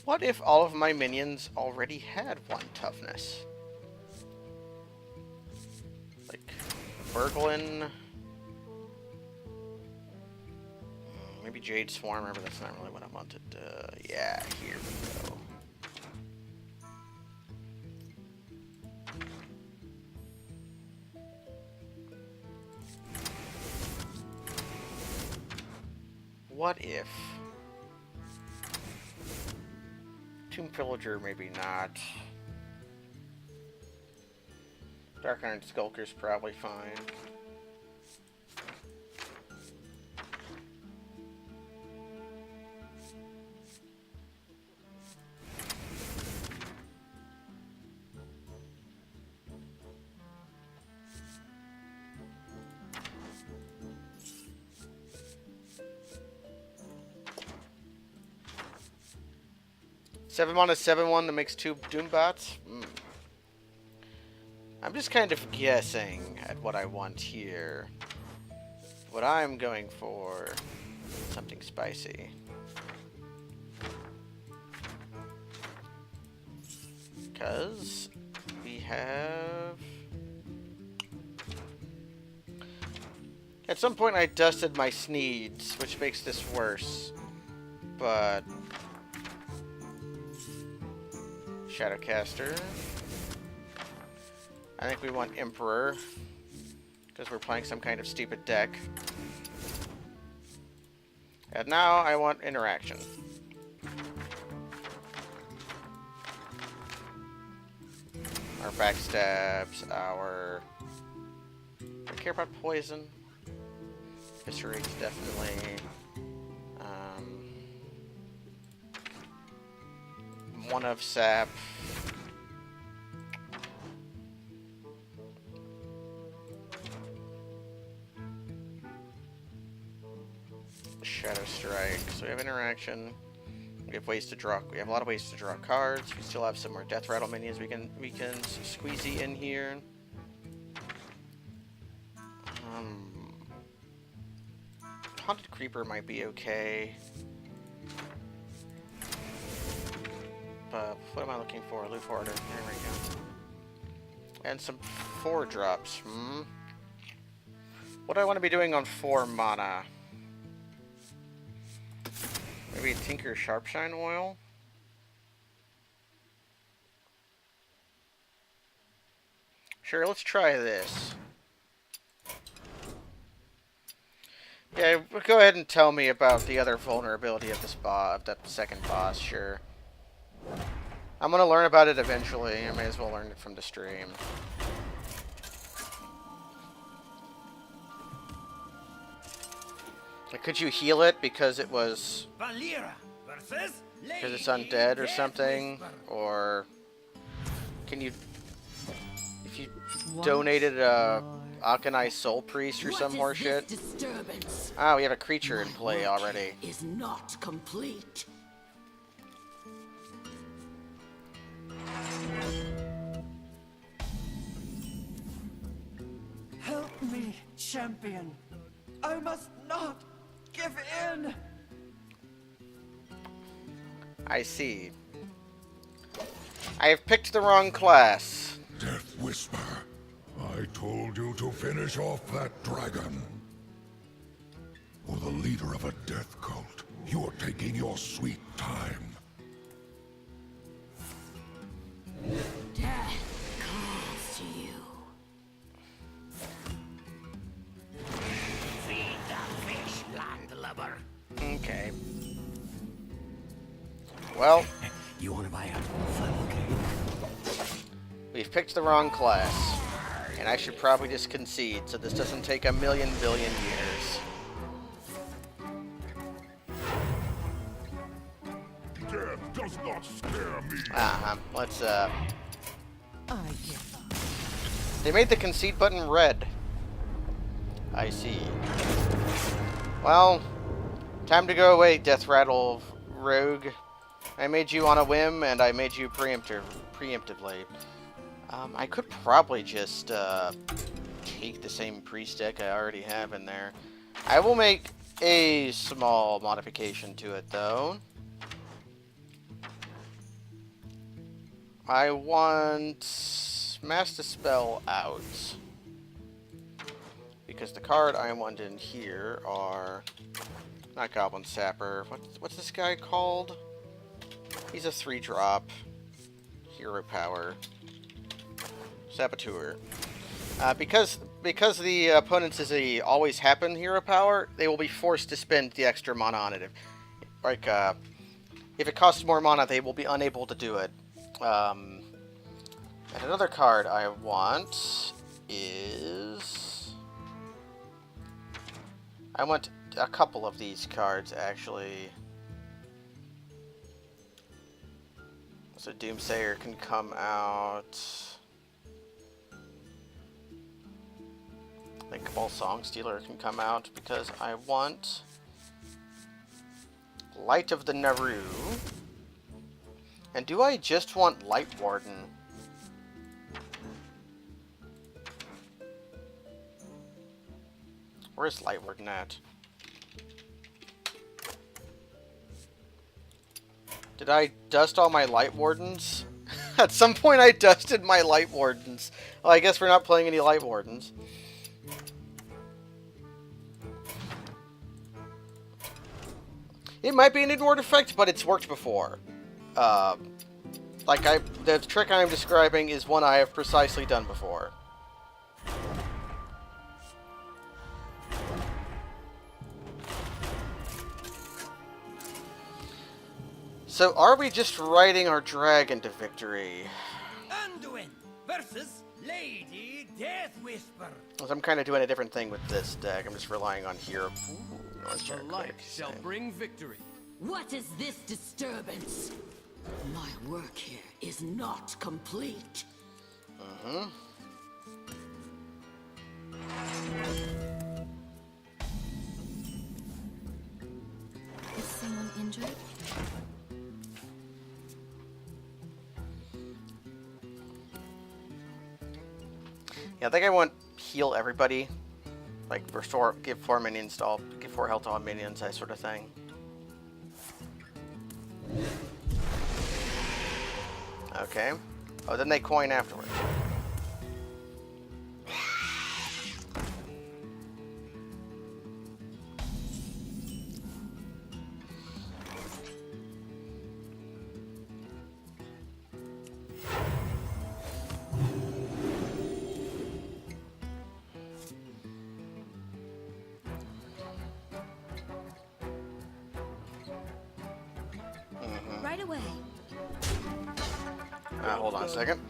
What if all of my minions already had 1 toughness? Like, Berglin... Maybe Jade Swarm, remember that's not really what I wanted. Yeah, here we go. What if... Tomb Pillager, maybe not. Dark Iron Skulker's probably fine. Seven mana, 7/1 that makes 2 Doombots? I'm just kind of guessing at what I want here. What I'm going for, something spicy. Because we have... At some point I dusted my Sneeds, which makes this worse. But... Shadowcaster. I think we want Emperor. Because we're playing some kind of stupid deck. And now I want Interaction. Our backstabs, our... Do I care about poison? Eviscerates, definitely. One of sap. Shadow Strike. So we have interaction. We have ways to draw. We have a lot of ways to draw cards. We still have some more Death Rattle minions we can squeezy in here. Haunted Creeper might be okay. What am I looking for? Loot Hoarder. There we go. And some 4 drops. What do I want to be doing on 4 mana? Maybe Tinker Sharpshine Oil? Sure, let's try this. Yeah, go ahead and tell me about the other vulnerability of this boss, of that second boss, sure. I'm gonna learn about it eventually. I may as well learn it from the stream. Like, could you heal it because it was... Because it's undead or something? Or... Can you... If you donated a Akanai Soul Priest or some horseshit? Ah, we have a creature in play already. Is not complete. Help me, champion. I must not give in. I see. I have picked the wrong class. Death Whisper, I told you to finish off that dragon. or the leader of a death cult. You're taking your sweet time. Death calls to you. Feed the fish, landlubber. Okay. Well, You want to buy a funnel cake? we've picked the wrong class. And I should probably just concede so this doesn't take a million billion years. Death does not scare me. Let's, I give up. They made the concede button red. I see. Well, time to go away, Death Rattle Rogue. I made you on a whim, and I made you preemptively. I could probably just take the same priest deck I already have in there. I will make a small modification to it, though. I want Master Spell out. Because the card I want in here are... Not Goblin Sapper. What's this guy called? He's a 3-drop. Hero Power. Saboteur. Because the opponent's is a always happen hero power, they will be forced to spend the extra mana on it. If it costs more mana, they will be unable to do it. And another card I want is... I want a couple of these cards, actually. So Doomsayer can come out. I think Cabal Song Stealer can come out because I want Light of the Naru. And do I just want Light Warden? Where's Light Warden at? Did I dust all my Light Wardens? At some point I dusted my Light Wardens. Well, I guess we're not playing any Light Wardens. It might be an inward effect, but it's worked before. The trick I'm describing is one I have precisely done before. So, are we just riding our dragon to victory? Anduin versus Lady Death Whisper. Well, I'm kind of doing a different thing with this deck. I'm just relying on hero. The light shall bring victory. What is this disturbance? My work here is not complete. Is someone injured? Yeah, I think I want heal everybody. Like, restore, give 4 minions to all, give 4 health to all minions, that sort of thing. Okay. Oh, then they coin afterwards. Right away. Hold on a second.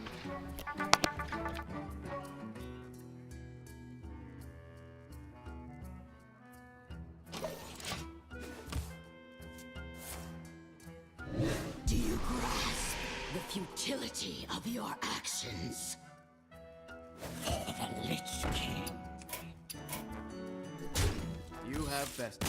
Do you grasp the futility of your actions? The Lich King. You have best.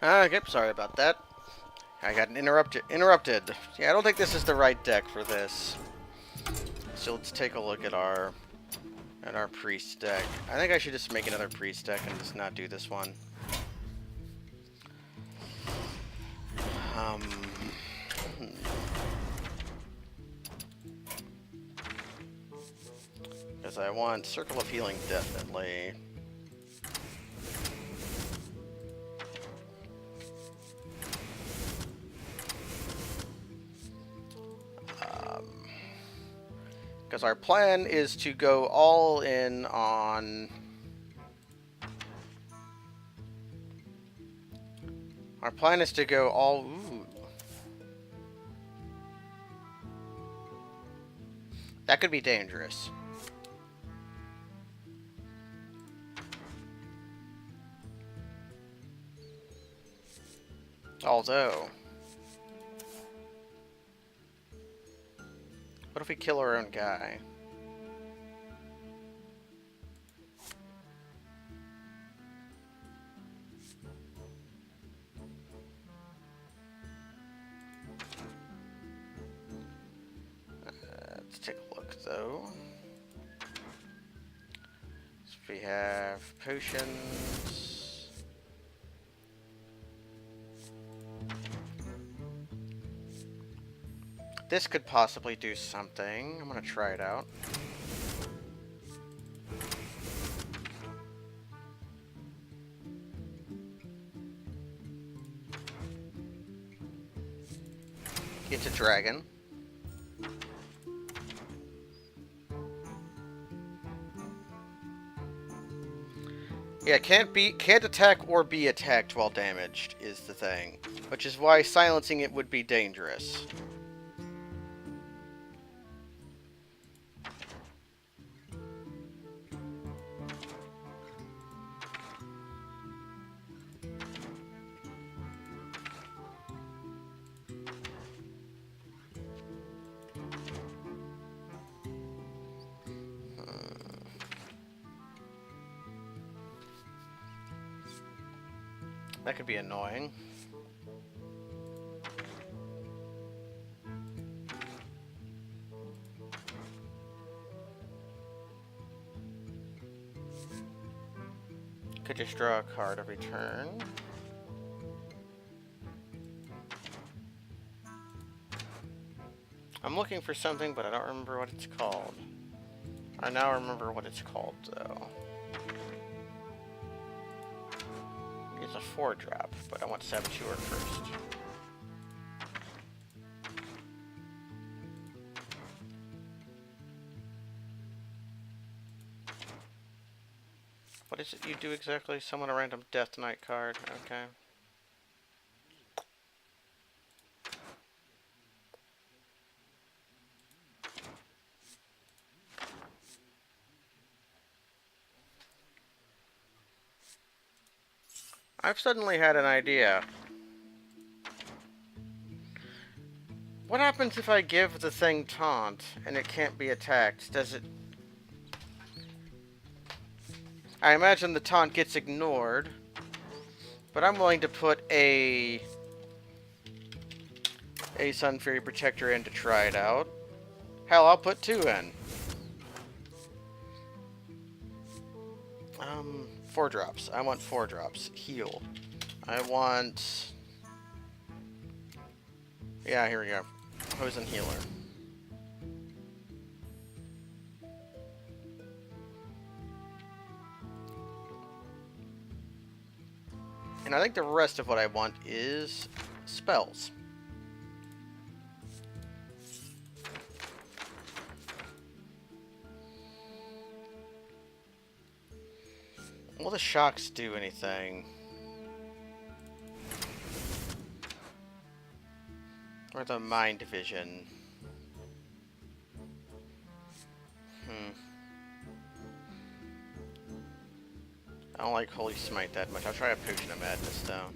Okay, sorry about that. I got interrupted. Yeah, I don't think this is the right deck for this. So let's take a look at our priest deck. I think I should just make another priest deck and just not do this one. Because I want Circle of Healing definitely. Because our plan is to go all in on... Our plan is to go all... Ooh. That could be dangerous. Although... What if we kill our own guy? Let's take a look, though. So we have potions. This could possibly do something. I'm gonna try it out. It's a dragon. Yeah, can't attack or be attacked while damaged is the thing, which is why silencing it would be dangerous. That could be annoying. Could just draw a card every turn. I'm looking for something, but I don't remember what it's called. I now remember what it's called, though. It's a 4-drop, but I want Saboteur first. What is it you do exactly? Summon a random Death Knight card. Okay. I've suddenly had an idea. What happens if I give the thing taunt and it can't be attacked? Does it... I imagine the taunt gets ignored, but I'm willing to put a Sun Fury Protector in to try it out. Hell, I'll put 2 in. 4 drops. I want 4 drops. Heal. I want... Yeah, here we go. Poison Healer. And I think the rest of what I want is spells. Will the shocks do anything? Or the mind vision? I don't like Holy Smite that much. I'll try a Potion of Madness though.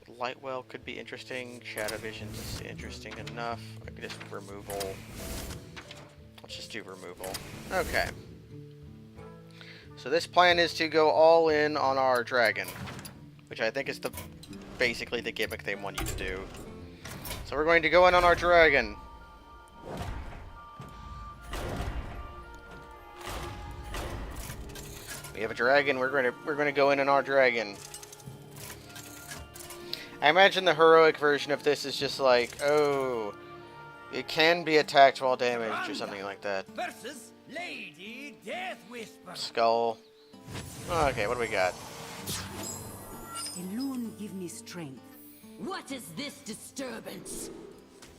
Lightwell could be interesting. Shadow Vision is interesting enough. I could just removal. Let's just do removal. Okay. So this plan is to go all in on our dragon, which I think is basically the gimmick they want you to do. So we're going to go in on our dragon. We have a dragon. We're going to go in on our dragon. I imagine the heroic version of this is just like, oh, it can be attacked while damaged or something like that. Versus Lady Death Whisper. Skull. Okay, what do we got? Elune give me strength. What is this disturbance?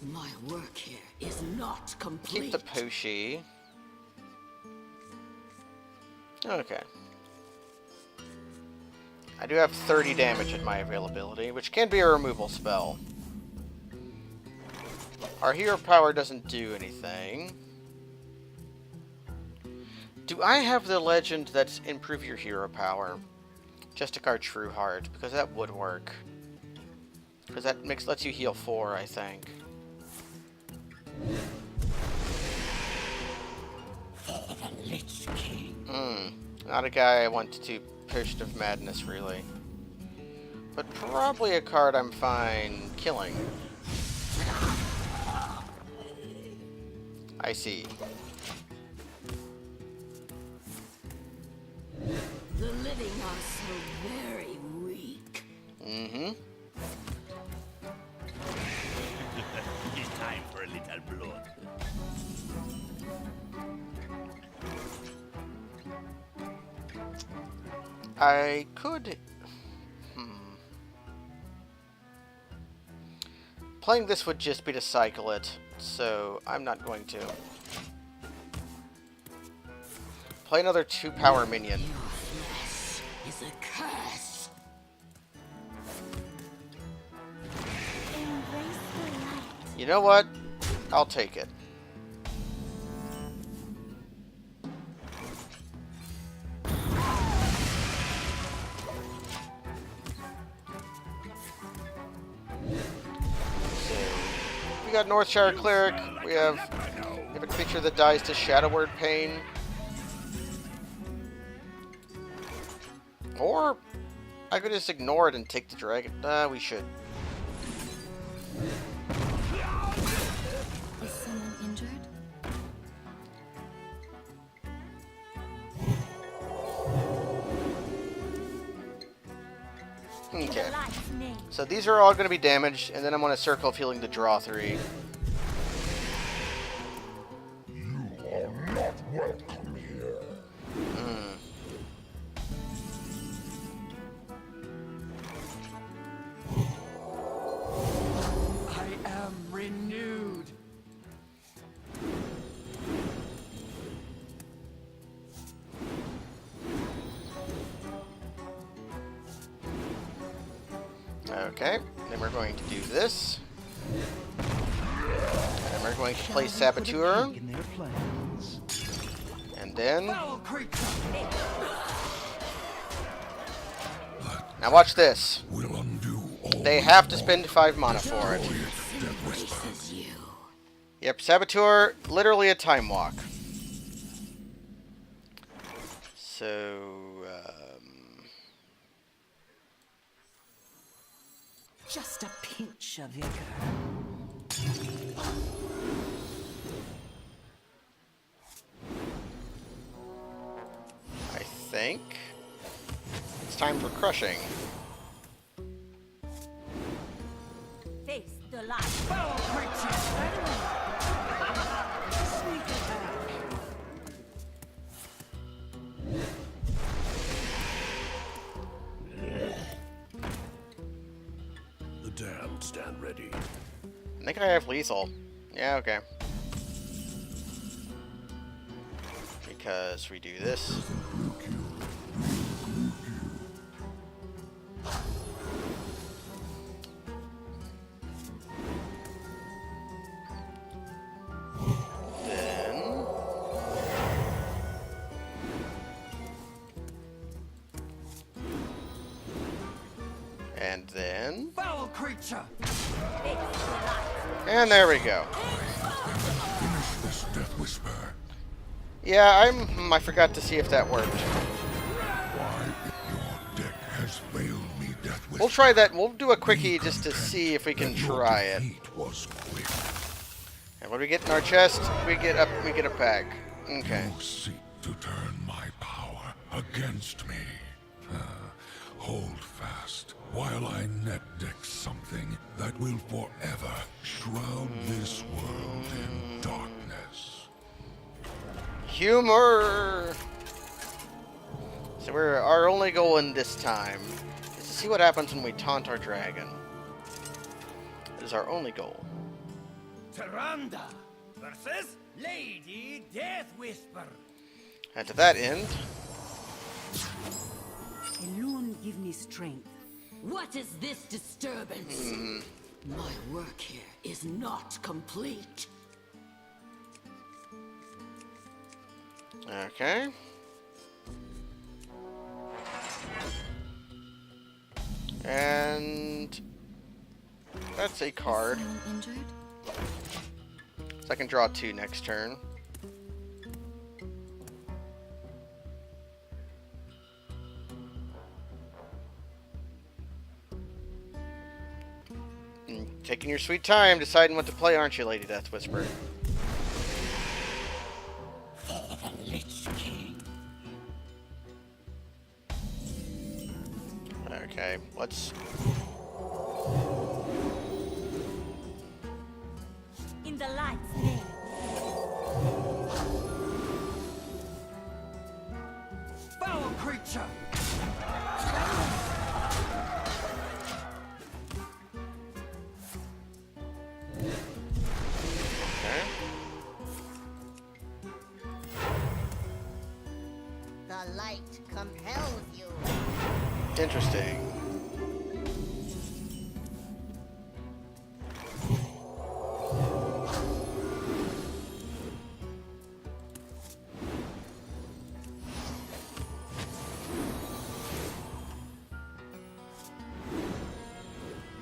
My work here is not complete. Keep the Poshi. Okay. I do have 30 damage in my availability, which can be a removal spell. Our hero power doesn't do anything. Do I have the legend that's improve your hero power? Justicar True Heart, because that would work. Because that lets you heal 4, I think. For the Lich King. Not a guy I want to Potion of Madness, really. But probably a card I'm fine killing. I see. The living are so very weak. Mm-hmm. It's time for a little blood. I could... Playing this would just be to cycle it, so I'm not going to. Play another 2-power minion. Your flesh is a curse. Embrace the light. You know what? I'll take it. We got Northshire Cleric. We have a creature that dies to Shadow Word Pain. Or I could just ignore it and take the dragon. We should. Is someone injured? Okay. So these are all going to be damaged, and then I'm on a circle of healing to draw 3. You are not welcome here. I am renewed. Okay, then we're going to do this. And we're going to play Saboteur. And then... Foul creature. Now watch this. Will undo all. They have to spend 5 mana for it. Death Whisper. Embraces you. Yep, Saboteur, literally a time walk. So, Just a pinch of vigor. I think it's time for crushing. Face the light. Foul creature. Sneak attack. The damned stand ready. I think I have lethal. Yeah, okay. Because we do this. Then... And then... Foul creature. And there we go. Finish this Death Whisper. Yeah, I forgot to see if that worked. We'll try that. We'll do a quickie just to see if we can that your try it. defeat was quick. And what do we get in our chest? We get a pack. Okay. You seek to turn my power against me. Hold fast while I net deck something that will forever shroud this world in darkness. Humor. So our only goal in this time is to see what happens when we taunt our dragon. It is our only goal. Tyrande versus Lady Death Whisper. And to that end, Alone give me strength. What is this disturbance? My work here is not complete. okay. And that's a card. Someone injured? So I can draw 2 next turn. Taking your sweet time deciding what to play, aren't you, Lady Death Whisper? For the Lich King. Okay, let's... In the light's name. Foul creature! Okay. The light compels you. Interesting.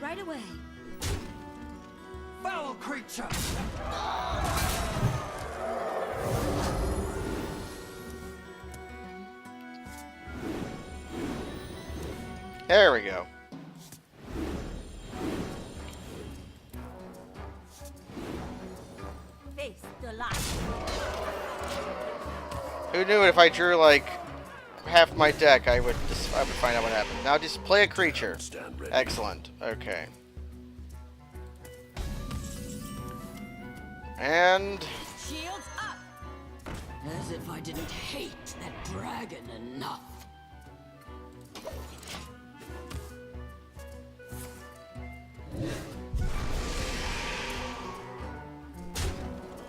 Right away. Foul creature! There we go. Face the light. Who knew if I drew like half my deck, I would find out what happened. Now just play a creature. Excellent. Okay. And Shields up. As if I didn't hate that dragon enough.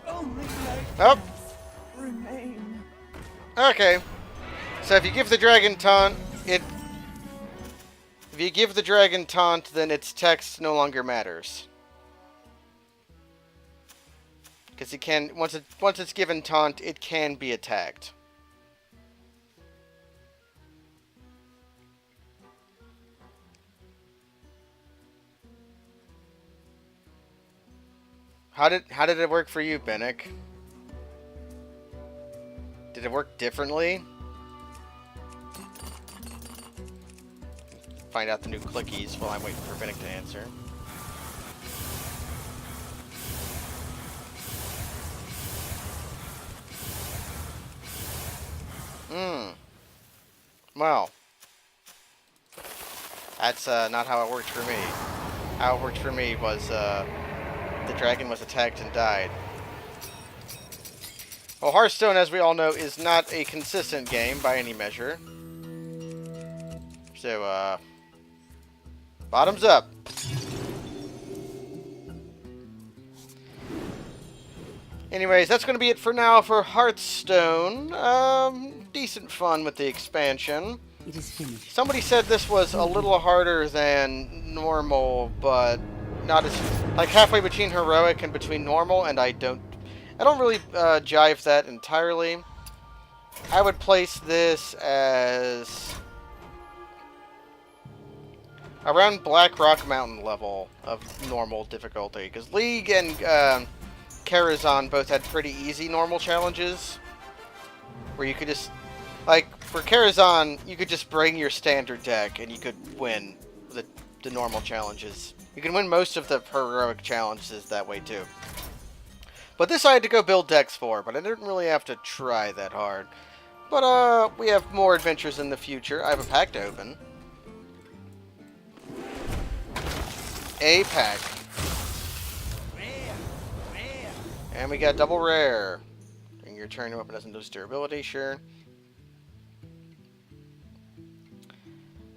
Only oh, legends remain. okay. So if you give the dragon taunt, If you give the dragon taunt, then its text no longer matters. Because it can once it's given taunt, it can be attacked. How did it work for you, Bennick? Did it work differently? Find out the new clickies while I'm waiting for Bennick to answer. Well, that's not how it worked for me. How it worked for me was the dragon was attacked and died. Well, Hearthstone, as we all know, is not a consistent game by any measure. So, bottoms up. Anyways, that's going to be it for now for Hearthstone. Decent fun with the expansion. It is finished. Somebody said this was a little harder than normal, but not as like halfway between heroic and between normal, and I don't really jive that entirely. I would place this as around Black Rock Mountain level of normal difficulty, because League and Karazhan both had pretty easy normal challenges, where you could just, like, for Karazhan, you could just bring your standard deck and you could win the normal challenges. You can win most of the heroic challenges that way too. But this I had to go build decks for, but I didn't really have to try that hard. But we have more adventures in the future. I have a pack to open. A pack. And we got double rare. During your turn, your weapon doesn't lose durability, sure.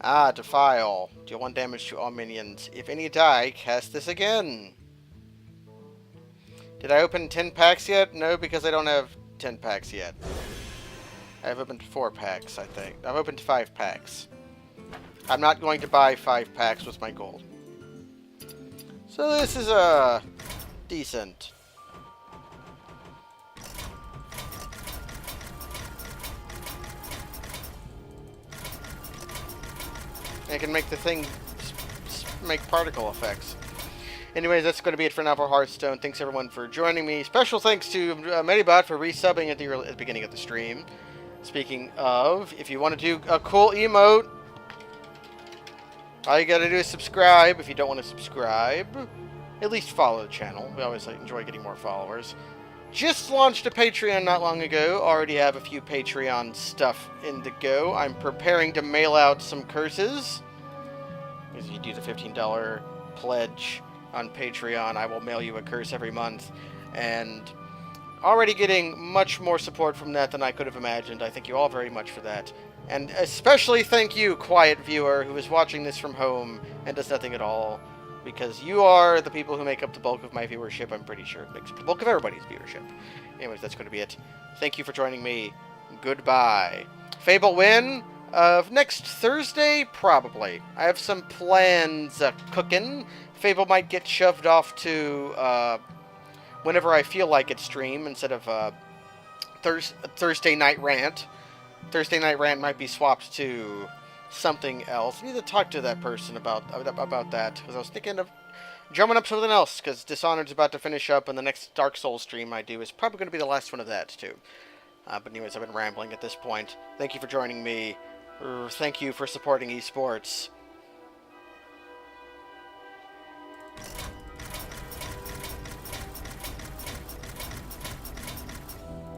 Ah, Defile. Deal 1 damage to all minions. If any die, cast this again. Did I open 10 packs yet? No, because I don't have 10 packs yet. I've opened 4 packs, I think. I've opened 5 packs. I'm not going to buy 5 packs with my gold. So this is, decent. I can make the thing make particle effects. Anyways, that's going to be it for now for Hearthstone. Thanks everyone for joining me. Special thanks to Medibot for resubbing at the beginning of the stream. Speaking of, if you want to do a cool emote, all you got to do is subscribe. If you don't want to subscribe, at least follow the channel. We always enjoy getting more followers. Just launched a Patreon not long ago. Already have a few Patreon stuff in the go. I'm preparing to mail out some curses. If you do the $15 pledge on Patreon, I will mail you a curse every month. And already getting much more support from that than I could have imagined. I thank you all very much for that. And especially thank you, quiet viewer, who is watching this from home and does nothing at all. Because you are the people who make up the bulk of my viewership, I'm pretty sure. It makes up the bulk of everybody's viewership. Anyways, that's going to be it. Thank you for joining me. Goodbye. Fable win of next Thursday? Probably. I have some plans cooking. Fable might get shoved off to whenever I feel like it stream instead of Thursday Night Rant. Thursday Night Rant might be swapped to something else. I need to talk to that person about that, because I was thinking of drumming up something else, because Dishonored's about to finish up, and the next Dark Souls stream I do is probably going to be the last one of that, too. But anyways, I've been rambling at this point. Thank you for joining me. Thank you for supporting esports.